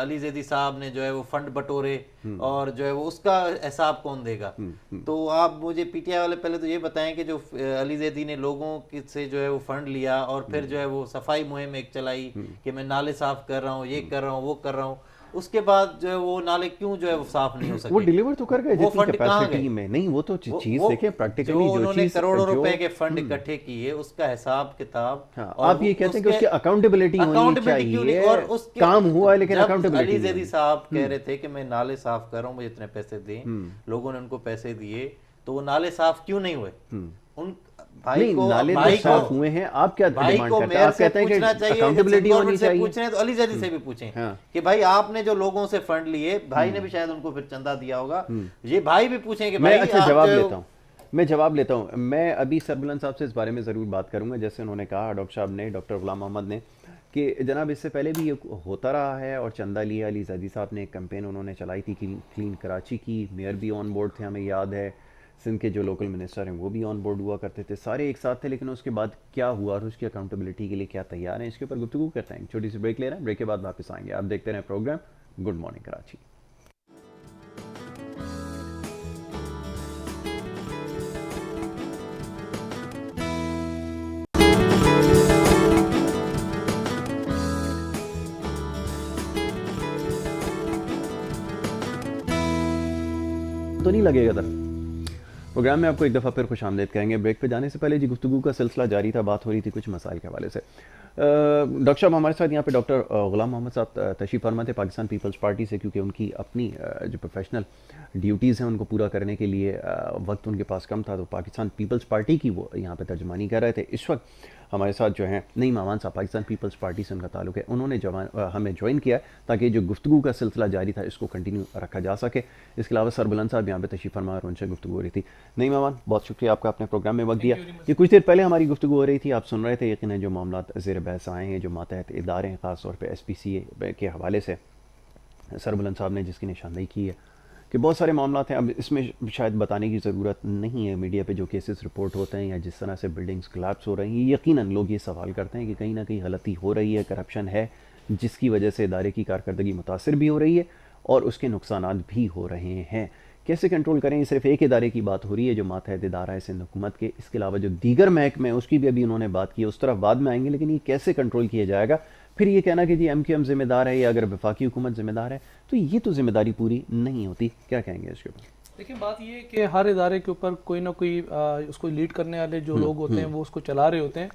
علی زیدی صاحب نے جو ہے وہ فنڈ بٹورے اور جو ہے وہ اس کا حساب کون دے گا. تو آپ مجھے پی ٹی آئی والے پہلے تو یہ بتائیں کہ جو علی زیدی نے لوگوں سے جو ہے وہ فنڈ لیا اور پھر جو ہے وہ صفائی مہم ایک چلائی کہ میں نالے صاف کر رہا ہوں, یہ کر رہا ہوں, وہ کر رہا ہوں, اس کے بعد جو ہے وہ نالے کیوں جو ہے وہ صاف نہیں ہو سکے؟ وہ ڈیلیور تو کر گئے وہ جتنی فنڈ کہاں کیپیسٹی گئے؟ میں نہیں, وہ تو چیز دیکھیں پریکٹیکلی جو جو انہوں نے چیز کروڑوں روپے کے فنڈ اکٹھے کیے اس کا حساب کتاب, آپ یہ کہتے ہیں کہ اس کی اکاؤنٹیبلٹی ہونی چاہیے, اور اس کام ہوا ہے لیکن جب اکاؤنٹیبلٹی علی زیدی صاحب کہہ رہے تھے کہ میں نالے صاف کر رہا ہوں, مجھے اتنے پیسے دیں, لوگوں نے ان کو پیسے دیے, تو وہ نالے صاف کیوں نہیں ہوئے؟ ان بھائی کو نالے تو صاف ہوئے ہیں, آپ کیا ڈیمانڈ کرتے ہیں؟ آپ کہتے ہیں کہ اکاؤنٹیبلٹی ہونی چاہیے. پوچھ رہے ہیں تو علی زیدی سے بھی پوچھیں کہ بھائی آپ نے جو لوگوں سے فنڈ لیے, بھائی نے بھی شاید ان کو پھر چندہ دیا ہوگا, یہ بھائی بھی پوچھیں کہ میں اچھا جواب لیتا ہوں, میں جواب لیتا ہوں. میں ابھی سربلند صاحب سے اس بارے میں ضرور بات کروں گا, جیسے انہوں نے کہا ڈاکٹر صاحب نے, ڈاکٹر غلام محمد نے, کہ جناب اس سے پہلے بھی یہ ہوتا رہا ہے اور چندہ لیا. علی زیدی صاحب نے ایک کمپین انہوں نے چلائی تھی کلین کراچی کی, میئر بھی آن بورڈ تھے, ہمیں یاد ہے, سندھ کے جو لوکل منسٹر ہیں وہ بھی آن بورڈ ہوا کرتے تھے, سارے ایک ساتھ تھے. لیکن اس کے بعد کیا ہوا اور اس کی اکاؤنٹیبلٹی کے لیے کیا تیار ہیں, اس کے اوپر گفتگو کرتے ہیں. چھوٹی سی بریک لے رہے ہیں, بریک کے بعد واپس آئیں گے. آپ دیکھتے رہیں پروگرام گڈ مارننگ کراچی. تو نہیں لگے گا در پروگرام میں آپ کو ایک دفعہ پھر خوش آمدید کہیں گے. بریک پہ جانے سے پہلے جی گفتگو کا سلسلہ جاری تھا, بات ہو رہی تھی کچھ مسائل کے حوالے سے. ڈاکٹر صاحب ہمارے ساتھ یہاں پہ ڈاکٹر غلام محمد صاحب تشریف فرما تھے پاکستان پیپلز پارٹی سے, کیونکہ ان کی اپنی جو پروفیشنل ڈیوٹیز ہیں ان کو پورا کرنے کے لیے وقت ان کے پاس کم تھا, تو پاکستان پیپلز پارٹی کی وہ یہاں پہ ترجمانی کر رہے تھے. اس وقت ہمارے ساتھ جو ہیں نعیم امان صاحب, پاکستان پیپلز پارٹی سے ان کا تعلق ہے, انہوں نے ہمیں جوائن کیا ہے تاکہ جو گفتگو کا سلسلہ جاری تھا اس کو کنٹینیو رکھا جا سکے. اس کے علاوہ سربلند صاحب یہاں پہ تشریف فرما اور ان سے گفتگو ہو رہی تھی. نعیم امان, بہت شکریہ آپ کا اپنے پروگرام میں وقت دیا. یہ کچھ دیر پہلے ہماری گفتگو ہو رہی تھی, آپ سن رہے تھے, یقیناً جو معاملات زیر بحث آئے ہیں, جو ماتحت ادارے ہیں, خاص طور پہ ایس پی سی اے کے حوالے سے سربلند صاحب نے جس کی نشاندہی کی ہے کہ بہت سارے معاملات ہیں. اب اس میں شاید بتانے کی ضرورت نہیں ہے, میڈیا پہ جو کیسز رپورٹ ہوتے ہیں یا جس طرح سے بلڈنگز کلیپس ہو رہی ہیں, یقیناً لوگ یہ سوال کرتے ہیں کہ کہیں نہ کہیں غلطی ہو رہی ہے, کرپشن ہے, جس کی وجہ سے ادارے کی کارکردگی متاثر بھی ہو رہی ہے اور اس کے نقصانات بھی ہو رہے ہیں. کیسے کنٹرول کریں؟ صرف ایک ادارے کی بات ہو رہی ہے جو ماتحت ادارہ ہے سندھ حکومت کے, اس کے علاوہ جو دیگر محکمے ہیں اس کی بھی ابھی انہوں نے بات کی, اس طرف بعد میں آئیں گے. لیکن یہ کیسے کنٹرول کیا جائے گا؟ پھر یہ کہنا کہ جی ایم کیو ایم ذمہ دار ہے یا اگر وفاقی حکومت ذمہ دار ہے, تو یہ تو ذمہ داری پوری نہیں ہوتی. کیا کہیں گے اس کے اوپر؟ دیکھیں بات یہ ہے کہ ہر ادارے کے اوپر کوئی نہ کوئی اس کو لیڈ کرنے والے جو لوگ ہوتے ہیں وہ اس کو چلا رہے ہوتے ہیں.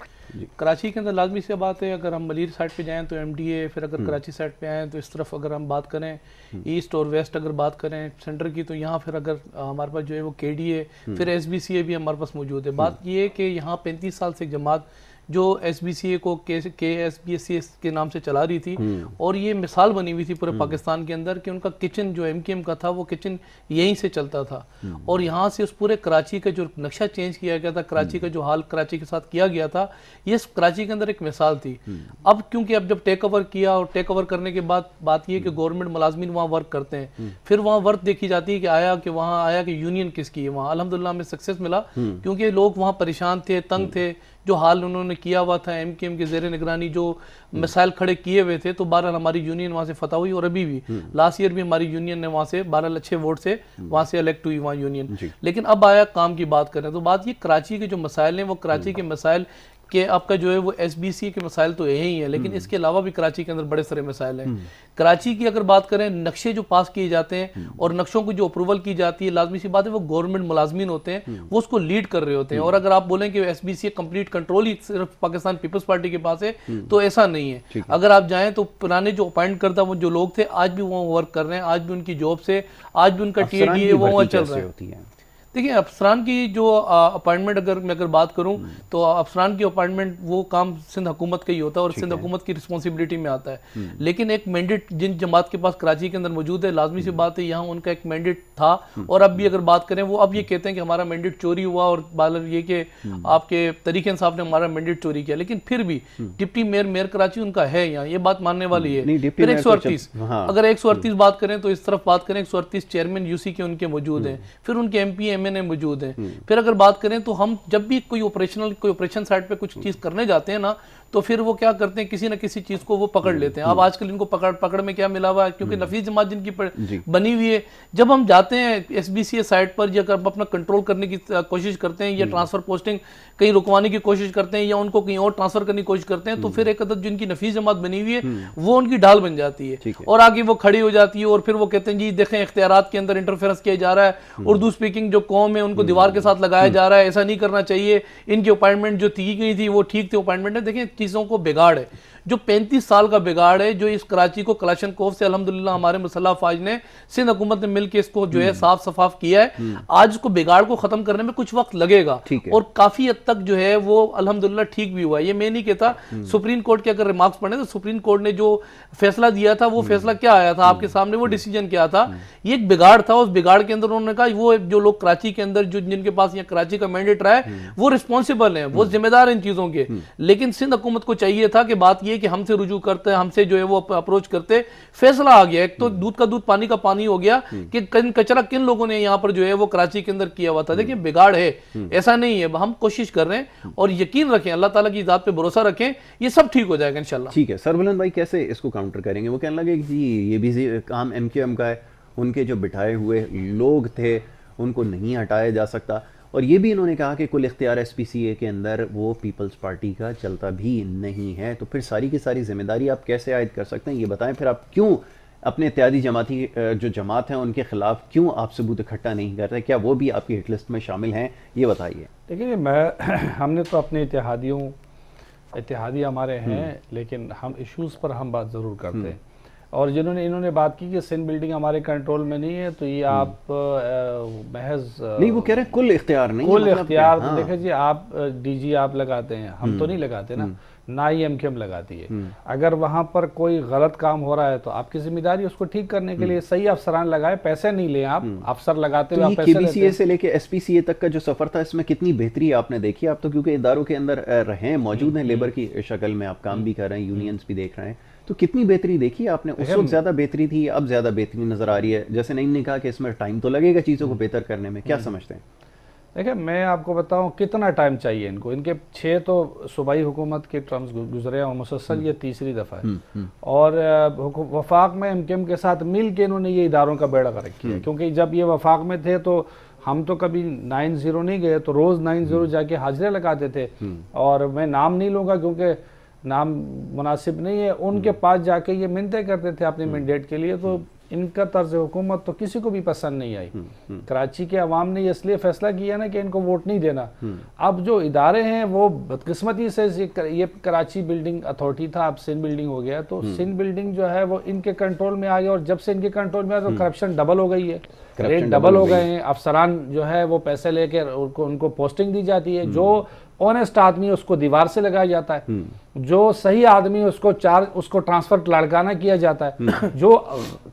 کراچی کے اندر لازمی سی بات ہے, اگر ہم ملیر سائڈ پہ جائیں تو ایم ڈی اے, پھر اگر کراچی سائڈ پہ آئیں تو اس طرف اگر ہم بات کریں ایسٹ اور ویسٹ اگر بات کریں سینٹر کی, تو یہاں پھر اگر ہمارے پاس جو ہے وہ کے ڈی اے, پھر ایس بی سی اے بھی ہمارے پاس موجود ہے. بات یہ ہے کہ یہاں 35 سال سے ایک جماعت جو ایس بی سی اے کو K S B S C S کے نام سے چلا رہی تھی, اور یہ مثال بنی ہوئی تھی پورے پاکستان کے اندر کہ ان کا کچن جو ایم کی ایم کا تھا وہ کچن یہیں سے چلتا تھا, اور یہاں سے اس پورے کراچی کا جو نقشہ چینج کیا گیا تھا, کراچی کا جو حال کراچی کے ساتھ کیا گیا تھا, یہ کراچی کے اندر ایک مثال تھی. اب کیونکہ اب جب ٹیک اوور کیا اور ٹیک اوور کرنے کے بعد بات یہ کہ گورنمنٹ ملازمین وہاں ورک کرتے ہیں, پھر وہاں ورک دیکھی جاتی ہے کہ وہاں آیا کہ یونین کس کی ہے. وہاں الحمدللہ ہمیں سکسیس ملا کیونکہ لوگ وہاں پریشان تھے, تنگ تھے, جو حال انہوں نے کیا ہوا تھا ایم کے ایم کے زیر نگرانی جو مسائل کھڑے کیے ہوئے تھے, تو بہرحال ہماری یونین وہاں سے فتح ہوئی, اور ابھی بھی لاسٹ ایئر بھی ہماری یونین نے وہاں سے 12 اچھے ووٹ سے وہاں سے الیکٹ ہوئی وہاں یونین. لیکن اب آیا کام کی بات کریں تو بات یہ کراچی کے جو مسائل ہیں وہ کراچی کے مسائل کہ آپ کا جو ہے وہ ایس بی سی کے مسائل تو یہی ہیں, لیکن اس کے علاوہ بھی کراچی کے اندر بڑے سارے مسائل ہیں. کراچی کی اگر بات کریں, نقشے جو پاس کیے جاتے ہیں اور نقشوں کو جو اپروول کی جاتی ہے, لازمی سی بات ہے وہ گورنمنٹ ملازمین ہوتے ہیں, وہ اس کو لیڈ کر رہے ہوتے ہیں. اور اگر آپ بولیں کہ S B C complete control ہی صرف پاکستان پیپلز پارٹی کے پاس ہے, تو ایسا نہیں ہے. اگر آپ جائیں تو پرانے جو اپائنٹ کردہ وہ جو لوگ تھے آج بھی وہاں ورک کر رہے ہیں, آج بھی ان کی جاب سے, آج بھی ان کا ٹی اے ڈی ہے وہ وہاں چل رہا ہے. دیکھیں افسران کی جو اپائنٹمنٹ اگر بات کروں تو افسران کی اپائنٹمنٹ وہ کام سندھ حکومت کا ہی ہوتا ہے اور سندھ حکومت کی رسپانسبلٹی میں آتا ہے، لیکن ایک مینڈیٹ جن جماعت کے پاس کراچی کے اندر موجود ہے، لازمی سی بات ہے یہاں ان کا ایک مینڈیٹ تھا، اور اب بھی اگر بات کریں وہ اب یہ کہتے ہیں کہ ہمارا مینڈیٹ چوری ہوا، اور بالر یہ کہ آپ کے طریق انصاف نے ہمارا مینڈیٹ چوری کیا، لیکن پھر بھی ڈپٹی میئر کراچی ان کا ہے یہاں، یہ بات ماننے والی ہے۔ پھر 138 اگر 138 بات کریں تو اس طرف بات کریں 138 چیئرمین یو سی کے ان کے موجود ہیں، پھر ان کے ایم پی ایم این اے موجود ہیں۔ پھر اگر بات کریں تو ہم جب بھی کوئی آپریشن سائٹ پہ کچھ چیز کرنے جاتے ہیں نا تو پھر وہ کیا کرتے ہیں کسی نہ کسی چیز کو وہ پکڑ لیتے ہیں۔ اب آج کل ان کو پکڑ میں کیا ملا ہوا ہے، کیونکہ نفیس جماعت جن کی بنی ہوئی ہے، جب ہم جاتے ہیں ایس بی سی اے سائٹ پر یا اپنا کنٹرول کرنے کی کوشش کرتے ہیں یا ٹرانسفر پوسٹنگ کہیں رکوانے کی کوشش کرتے ہیں یا ان کو کہیں اور ٹرانسفر کرنے کی کوشش کرتے ہیں، تو پھر ایک عدد جن کی نفیس جماعت بنی ہوئی ہے وہ ان کی ڈھال بن جاتی ہے اور آگے وہ کھڑی ہو جاتی ہے، اور پھر وہ کہتے ہیں جی دیکھیں اختیارات کے اندر انٹرفیئرنس کیا جا رہا ہے، اردو سپیکنگ جو قوم ہے ان کو دیوار کے ساتھ لگایا جا رہا ہے، ایسا نہیں کرنا چاہیے، ان کی اپائنٹمنٹ جو کی گئی تھی وہ ٹھیک تھی اپائنٹمنٹ ہے۔ دیکھیں چیزوں کو بگاڑ ہے، جو 35 سال کا بگاڑ ہے، جو اس کراچی کو کلاشن کوف سے الحمدللہ ہمارے مسلح افواج نے سندھ حکومت نے مل کے اس کو جو ہے صاف شفاف کیا ہے، آج اس کو بگاڑ کو ختم کرنے میں کچھ وقت لگے گا اور کافی حد تک جو ہے وہ الحمدللہ ٹھیک بھی ہوا ہے۔ یہ میں نہیں کہتا، سپریم کورٹ کے اگر ریمارکس پڑھیں تو سپریم کورٹ نے جو فیصلہ دیا تھا وہ فیصلہ کیا آیا تھا آپ کے سامنے، وہ ڈیسیجن کیا تھا، یہ ایک بگاڑ تھا، اس بگاڑ کے اندر انہوں نے کہا وہ جو لوگ کراچی کے اندر جن کے پاس یہ کراچی کا مینڈیٹ رہا ہے وہ رسپانسیبل ہیں، وہ ذمہ دار ہیں ان چیزوں کے، لیکن سندھ حکومت کو چاہیے تھا کہ بات یہ کہ ہم سے رجوع کرتے ہم سے جو ہے وہ اپروچ کرتے، فیصلہ آ گیا، ایک تو دودھ کا دودھ پانی کا پانی ہو گیا کہ کچرا کن لوگوں نے یہاں پر جو ہے وہ کراچی کے اندر کیا ہوا تھا۔ دیکھیں بگاڑ ہے، ایسا نہیں ہے، ہم کوشش کر رہے ہیں اور یقین رکھیں اللہ تعالیٰ کی ذات پہ بھروسہ رکھیں، یہ سب ٹھیک ہو جائے گا انشاءاللہ۔ ٹھیک ہے سربلند بھائی، کیسے اس کو کاؤنٹر کریں گے؟ وہ کہنے لگے کہ جی یہ بھی کام ایم کیو ایم کا ہے، ان کے جو بٹھائے ہوئے لوگ تھے ان کو نہیں ہٹایا جا سکتا، اور یہ بھی انہوں نے کہا کہ کل اختیار ایس پی سی اے کے اندر وہ پیپلز پارٹی کا چلتا بھی نہیں ہے، تو پھر ساری کی ساری ذمہ داری آپ کیسے عائد کر سکتے ہیں؟ یہ بتائیں پھر آپ کیوں اپنے اتحادی جماعتی جو جماعت ہیں ان کے خلاف کیوں آپ ثبوت اکٹھا نہیں کر رہے؟ کیا وہ بھی آپ کی ہٹ لسٹ میں شامل ہیں؟ یہ بتائیے۔ دیکھیے ہم نے تو اپنے اتحادی ہمارے ہیں، لیکن ہم ایشوز پر ہم بات ضرور کرتے ہیں، اور انہوں نے بات کی کہ سندھ بلڈنگ ہمارے کنٹرول میں نہیں ہے، تو یہ آپ محض نہیں، وہ کہہ رہے ہیں کل اختیار نہیں، کل اختیار تو دیکھیں جی آپ ڈی جی آپ لگاتے ہیں، ہم تو نہیں لگاتے نا، نہ ہی ایم کیو ایم لگاتی ہے۔ اگر وہاں پر کوئی غلط کام ہو رہا ہے تو آپ کی ذمہ داری اس کو ٹھیک کرنے کے لیے صحیح افسران لگائے، پیسے نہیں لیں آپ، افسر لگاتے ہوئے آپ پیسے کے بی سی اے سے لے کے ایس پی سی اے تک کا جو سفر تھا اس میں کتنی بہتری آپ نے دیکھی؟ آپ تو کیونکہ اداروں کے اندر رہیں موجود ہیں، لیبر کی شکل میں آپ کام بھی کر رہے ہیں، یونینز بھی دیکھ رہے ہیں، تو کتنی بہتری دیکھی آپ نے؟ اس وقت زیادہ بہتری تھی، اب زیادہ بہتری نظر آ رہی ہے؟ جیسے نعیم نے کہا کہ اس میں ٹائم تو لگے گا چیزوں کو بہتر کرنے میں، کیا سمجھتے ہیں؟ دیکھیں میں آپ کو بتاؤں کتنا ٹائم چاہیے ان کو، ان کے 6 تو صوبائی حکومت کے ٹرمز گزرے ہیں اور مسلسل یہ تیسری دفعہ ہے، اور وفاق میں ایم کیو ایم کے ساتھ مل کے انہوں نے یہ اداروں کا بیڑا غرق کیا، کیونکہ جب یہ وفاق میں تھے تو ہم تو کبھی 9-0 نہیں گئے، تو روز 9-0 جا کے حاضرے لگاتے تھے، اور میں نام نہیں لوں گا کیونکہ نام مناسب نہیں ہے، ان کے پاس جا کے یہ منتیں کرتے تھے اپنے مینڈیٹ کے لیے، تو ان کا طرز حکومت تو کسی کو بھی پسند نہیں آئی۔ کراچی کے عوام نے اس لیے فیصلہ کیا نا کہ ان کو ووٹ نہیں دینا۔ اب جو ادارے ہیں وہ بدقسمتی سے، یہ کراچی بلڈنگ اتھارٹی تھا، اب سندھ بلڈنگ ہو گیا، تو سندھ بلڈنگ جو ہے وہ ان کے کنٹرول میں آ گیا، اور جب سے ان کے کنٹرول میں آیا تو کرپشن ڈبل ہو گئی ہے، ریٹ ڈبل ہو گئے ہیں، افسران جو ہے وہ پیسے لے کے ان کو پوسٹنگ دی جاتی ہے، جو آنیسٹ آدمی اس کو دیوار سے لگایا جاتا ہے، جو صحیح آدمی اس کو ٹرانسفر لڑکانہ کیا جاتا ہے، جو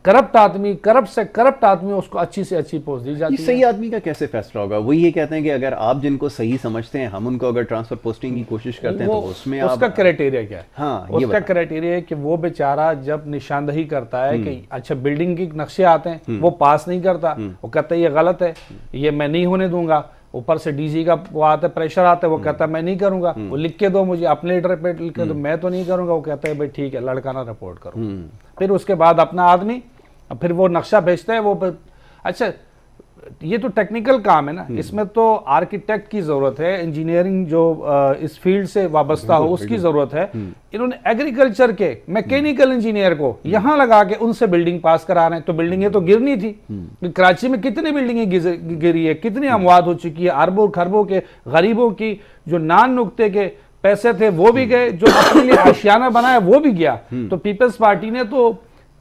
کرپٹ آدمی کرپٹ آدمی اس کو اچھی سے اچھی پوسٹ دی جاتی ہے۔ صحیح آدمی کا کیسے فیصلہ ہوگا؟ وہ یہ کہتے ہیں کہ اگر آپ جن کو صحیح سمجھتے ہیں ہم ان کو اگر ٹرانسفر پوسٹنگ کی کوشش کرتے ہیں تو اس میں اس کا کرائٹیریا کیا ہے؟ ہاں اس کا کرائٹیریا ہے کہ وہ بیچارہ جب نشاندہی کرتا ہے کہ اچھا بلڈنگ کی نقشے آتے ہیں وہ پاس نہیں کرتا، وہ کہتا ہے یہ غلط ہے، یہ میں نہیں ہونے دوں گا، اوپر سے ڈی سی کا وہ آتا ہے پریشر آتا ہے، وہ کہتا ہے میں نہیں کروں گا، وہ لکھ کے دو مجھے اپنے لیٹر پہ لکھ کے دو، میں تو نہیں کروں گا، وہ کہتا ہے بھائی ٹھیک ہے لڑکانہ رپورٹ کرو، پھر اس کے بعد اپنا آدمی پھر وہ نقشہ بھیجتا ہے، وہ اچھا یہ تو ٹیکنیکل کام ہے نا، اس میں تو آرکیٹیکٹ کی ضرورت ہے، انجینئرنگ جو اس فیلڈ سے وابستہ ہو اس کی ضرورت ہے، انہوں نے ایگریکلچر کے میکینیکل انجینئر کو یہاں لگا کے ان سے بلڈنگ پاس کرا رہے ہیں، تو بلڈنگیں تو گرنی تھی، کراچی میں کتنی بلڈنگیں گری ہے، کتنی اموات ہو چکی ہے، اربوں خربوں کے غریبوں کی جو نان نقطے کے پیسے تھے وہ بھی گئے، جو اپنے لیے آشیانہ بنایا وہ بھی گیا، تو پیپلز پارٹی نے تو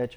H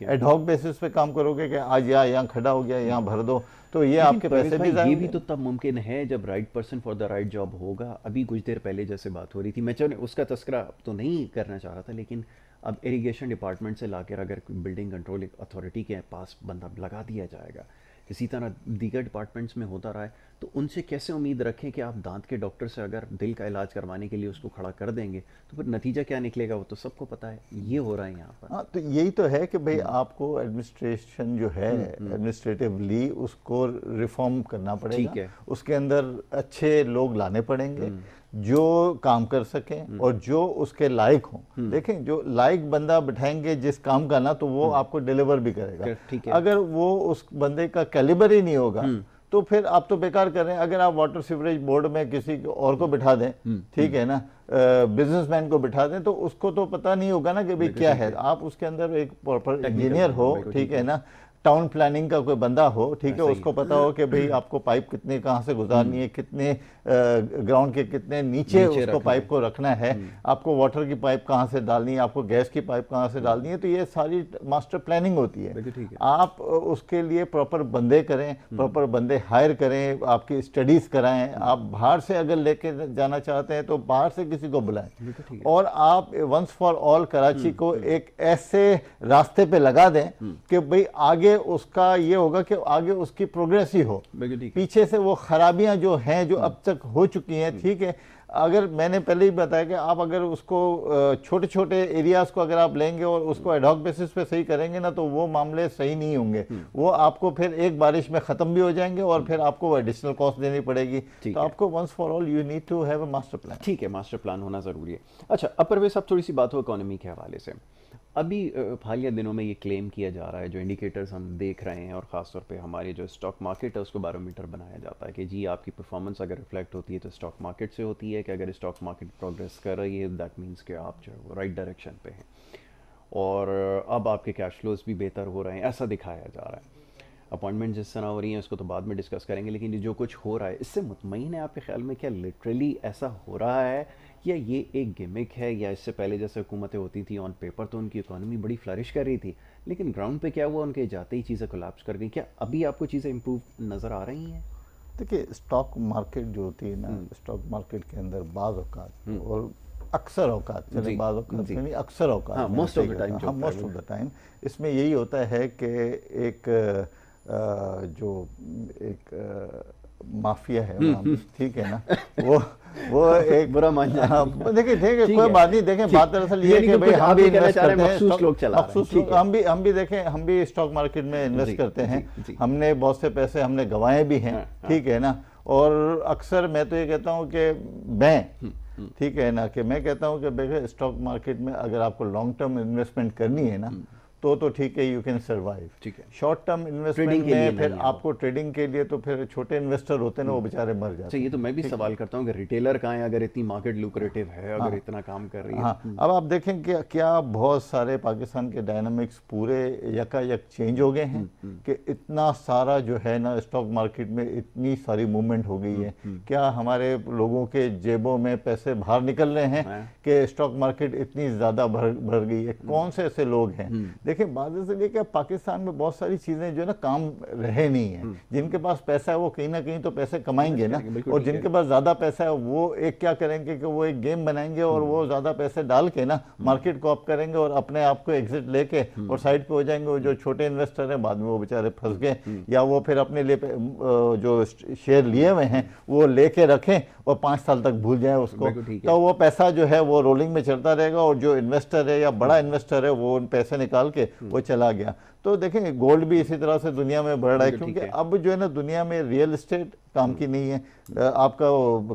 ایڈ ہاک بیسس پہ کام کرو گے کہ آج یہاں کھڑا ہو گیا یہاں بھر دو, تو یہ آپ کے پیسے بھی ضائع. یہ بھی تو تب ممکن ہے جب right person for the right job ہوگا. ابھی کچھ دیر پہلے جیسے بات ہو رہی تھی, میں اس کا تذکرہ تو نہیں کرنا چاہ رہا تھا, لیکن اب اریگیشن ڈپارٹمنٹ سے لا کر اگر بلڈنگ کنٹرول اتھارٹی کے پاس بندہ لگا دیا جائے گا, اسی طرح دیگر ڈپارٹمنٹس میں ہوتا رہا ہے, تو ان سے کیسے امید رکھیں کہ آپ دانت کے ڈاکٹر سے اگر دل کا علاج کروانے کے لیے اس کو کھڑا کر دیں گے تو پھر نتیجہ کیا نکلے گا وہ تو سب کو پتہ ہے. یہ ہو رہا ہے یہاں پر. ہاں, تو یہی تو ہے کہ بھئی آپ کو ایڈمنسٹریشن جو ہے ایڈمنسٹریٹولی اس کو ریفارم کرنا پڑے گا, اس کے اندر اچھے لوگ لانے پڑیں گے جو کام کر سکیں اور جو اس کے لائق ہوں. دیکھیں جو لائق بندہ بٹھائیں گے جس کام کا نا, تو وہ آپ کو ڈیلیور بھی کرے گا. اگر وہ اس بندے کا کیلیبر ہی نہیں ہوگا تو پھر آپ تو بیکار کر رہے ہیں. اگر آپ واٹر سیوریج بورڈ میں کسی اور کو بٹھا دیں, ٹھیک ہے نا, بزنس مین کو بٹھا دیں, تو اس کو تو پتہ نہیں ہوگا نا کہ بھئی کیا ہے. آپ اس کے اندر ایک پراپر انجینئر ہو, ٹھیک ہے نا, ٹاؤن پلاننگ کا کوئی بندہ ہو, ٹھیک ہے, اس کو پتا ہو کہ بھئی آپ کو پائپ کتنے کہاں سے گزارنی ہے, کتنے گراؤنڈ کے کتنے نیچے اس کو پائپ کو رکھنا ہے, آپ کو واٹر کی پائپ کہاں سے ڈالنی ہے, آپ کو گیس کی پائپ کہاں سے ڈالنی ہے. تو یہ ساری ماسٹر پلاننگ ہوتی ہے. آپ اس کے لیے پراپر بندے کریں, پراپر بندے ہائر کریں, آپ کی اسٹڈیز کرائیں. آپ باہر سے اگر لے کے جانا چاہتے ہیں تو باہر سے کسی کو بلائیں, اور آپ ونس فار آل کراچی کو ایک ایسے راستے پہ لگا دیں کہ بھئی آگے اس کا یہ ہوگا کہ آگے اس کی پروگریس ہی ہو. پیچھے سے وہ خرابیاں جو ہیں جو اب تک ہو چکی ہیں, ٹھیک ہے, اگر میں نے پہلے ہی بتایا کہ آپ اگر اس کو چھوٹے چھوٹے ایریاز کو اگر آپ لیں گے اور اس کو ایڈ ہاک بیسس پہ صحیح کریں گے نا, تو وہ معاملے صحیح نہیں ہوں گے. وہ آپ کو پھر ایک بارش میں ختم بھی ہو جائیں گے اور پھر آپ کو ایڈیشنل کاسٹ دینی پڑے گی. تو آپ کو once for all you need to have a master plan. ٹھیک ہے, ماسٹر پلان ہونا ضروری ہے. اچھا, اب پرویز صاحب تھوڑی سی بات ہو اکانومی کے حوالے سے. ابھی حالیہ دنوں میں یہ کلیم کیا جا رہا ہے, جو انڈیکیٹرز ہم دیکھ رہے ہیں, اور خاص طور پہ ہماری جو اسٹاک مارکیٹ ہے اس کو بیرومیٹر بنایا جاتا ہے کہ جی آپ کی پرفارمنس اگر ریفلیکٹ ہوتی ہے تو اسٹاک مارکیٹ سے ہوتی ہے, کہ اگر اسٹاک مارکیٹ پروگریس کر رہی ہے دیٹ مینس کہ آپ جو ہے وہ رائٹ ڈائریکشن پہ ہیں, اور اب آپ کے کیش فلوز بھی بہتر ہو رہے ہیں, ایسا دکھایا جا رہا ہے. اپوائنٹمنٹ جس طرح ہو رہی ہیں اس کو تو بعد میں ڈسکس کریں گے, لیکن جو کچھ ہو رہا ہے اس سے مطمئن ہے آپ کے خیال میں؟ کیا لٹرلی ایسا ہو رہا ہے یا یہ ایک گیمک ہے, یا اس سے پہلے جیسے حکومتیں ہوتی تھیں آن پیپر تو ان کی اکانومی بڑی فلرش کر رہی تھی, لیکن گراؤنڈ پہ کیا ہوا, ان کے جاتے ہی چیزیں کولیپس کر گئیں؟ کیا ابھی آپ کو چیزیں امپروو نظر آ رہی ہیں؟ دیکھیے اسٹاک مارکیٹ جو ہوتی ہے نا, اسٹاک مارکیٹ کے اندر بعض اوقات اور اکثر اوقات, بعض اوقات نہیں اکثر اوقات, موسٹ آف دا ٹائم اس میں یہی ہوتا ہے کہ ایک جو ایک مافیا ہے, ٹھیک ہے نا, وہ ایک برا مان جائے. دیکھیں کوئی بات نہیں, دیکھیں بات دراصل یہ ہے کہ بھئی ہم بھی انویسٹ کرتے ہیں, ہم بھی دیکھیں ہم بھی اسٹاک مارکیٹ میں انویسٹ کرتے ہیں, ہم نے بہت سے پیسے ہم نے گنوائے بھی ہیں, ٹھیک ہے نا, اور اکثر میں تو یہ کہتا ہوں کہ ٹھیک ہے نا, کہ میں کہتا ہوں کہ اسٹاک مارکیٹ میں اگر آپ کو لانگ ٹرم انویسٹمنٹ کرنی ہے نا تو ٹھیک ہے, یو کین سروائیو. ٹھیک ہے, شارٹ ٹرم انویسٹمنٹ میں پھر آپ کو ٹریڈنگ کے لیے تو پھر چھوٹے انویسٹر ہوتے ہیں نا, وہ بیچارے مر جاتے ہیں. یہ تو میں بھی سوال کرتا ہوں کہ ریٹیلر کہاں ہے اگر اتنی مارکیٹ لوکریٹو ہے, اگر اتنا کام کر رہی ہے؟ ہاں, اب آپ دیکھیں کہ کیا بہت سارے پاکستان کے ڈائنامکس پورے یکا یک چینج ہو گئے ہیں کہ اتنا سارا جو ہے نا اسٹاک مارکیٹ میں اتنی ساری موومنٹ ہو گئی ہے. کیا ہمارے لوگوں کے جیبوں میں پیسے باہر نکل رہے ہیں کہ اسٹاک مارکیٹ اتنی زیادہ بڑھ گئی ہے؟ کون سے ایسے لوگ ہیں؟ دیکھیں بعض سے لے کہ پاکستان میں بہت ساری چیزیں جو ہے نا کام رہے نہیں ہیں. جن کے پاس پیسہ ہے وہ کہیں نہ کہیں تو پیسے کمائیں گے نا, اور جن کے پاس زیادہ پیسہ ہے وہ ایک کیا کریں گے کہ وہ ایک گیم بنائیں گے اور وہ زیادہ پیسے ڈال کے نا مارکیٹ کو اپ کریں گے اور اپنے آپ کو ایگزٹ لے کے اور سائڈ پہ ہو جائیں گے. وہ جو چھوٹے انویسٹر ہیں بعد میں وہ بیچارے پھنس گئے, یا وہ پھر اپنے لیے جو شیئر لیے ہوئے ہیں وہ لے کے رکھیں اور 5 سال تک بھول جائیں اس کو, تو وہ پیسہ جو ہے وہ رولنگ میں چلتا رہے گا, اور جو انویسٹر ہے یا بڑا انویسٹر ہے وہ ان پیسے نکال کے وہ چلا گیا. تو دیکھیں گولڈ بھی اسی طرح سے دنیا میں بڑھ رہا ہے, کیونکہ اب جو ہے نا دنیا میں ریئل اسٹیٹ کام کی نہیں ہے, آپ کا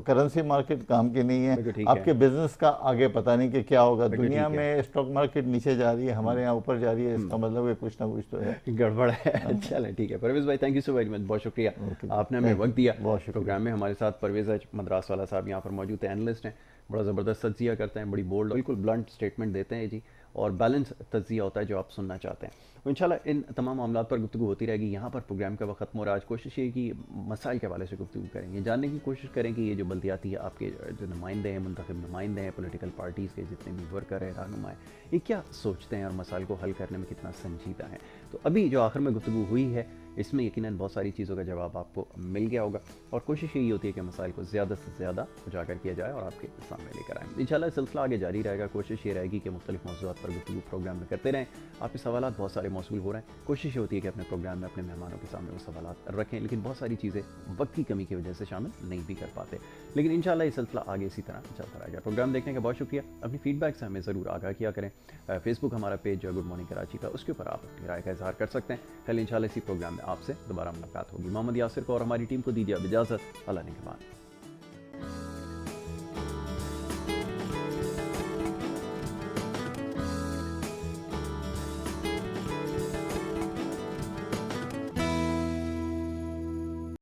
کرنسی مارکیٹ کام کی نہیں ہے, آپ کے بزنس کا آگے پتہ نہیں کہ کیا ہوگا. دنیا میں اسٹاک مارکیٹ نیچے جا رہی ہے, ہمارے یہاں اوپر جا رہی ہے, اس کا مطلب ہے کچھ نہ کچھ تو ہے گڑبڑ ہے. چلیں ٹھیک ہے پرویز بھائی, thank you so very much, بہت شکریہ آپ نے ہمیں وقت دیا. پروگرام میں ہمارے ساتھ پرویز مدراس والا صاحب یہاں پر موجود ہیں, اینالسٹ ہیں, بڑا زبردست تجزیہ کرتے ہیں, بڑی بولڈ بالکل بلنٹ سٹیٹمنٹ دیتے ہیں جی, اور بیلنس تجزیہ ہوتا ہے جو آپ سننا چاہتے ہیں. انشاءاللہ ان تمام معاملات پر گفتگو ہوتی رہے گی. یہاں پر پروگرام کا وقت ختم ہو رہا ہے. آج کوشش یہ کہ مسائل کے حوالے سے گفتگو کریں گے, جاننے کی کوشش کریں کہ یہ جو بلدیاتی آپ کے جو نمائندے ہیں, منتخب نمائندے ہیں, پولیٹیکل پارٹیز کے جتنے بھی ورکر ہیں, رہنما ہیں, یہ کیا سوچتے ہیں اور مسائل کو حل کرنے میں کتنا سنجیدہ ہیں. تو ابھی جو آخر میں گفتگو ہوئی ہے اس میں یقیناً بہت ساری چیزوں کا جواب آپ کو مل گیا ہوگا, اور کوشش یہی ہوتی ہے کہ مسائل کو زیادہ سے زیادہ اجاگر کیا جائے اور آپ کے سامنے لے کر آئیں. انشاءاللہ سلسلہ آگے جاری رہے گا. کوشش یہ رہے گی کہ مختلف موضوعات پر گفتگو پروگرام میں کرتے رہیں. آپ کے سوالات بہت سارے موصول ہو رہے ہیں. کوشش یہ ہوتی ہے کہ اپنے پروگرام میں اپنے مہمانوں کے سامنے وہ سوالات رکھیں, لیکن بہت ساری چیزیں وقت کی کمی کی وجہ سے شامل نہیں بھی کر پاتے. لیکن انشاءاللہ یہ سلسلہ آگے اسی طرح چلتا رہے گا. پروگرام دیکھنے کا بہت شکریہ. اپنی فیڈ بیک سے ہمیں ضرور آگاہ کیا کریں. فیس بک ہمارا پیج جو ہے گڈ مارننگ کراچی کا, اس کے اوپر آپ اپنی رائے کا اظہار کر سکتے ہیں. کل انشاءاللہ اسی پروگرام میں آپ سے دوبارہ ملاقات ہوگی. محمد یاسر کو اور ہماری ٹیم کو دیجیے اب اجازت. اللہ نگہبان.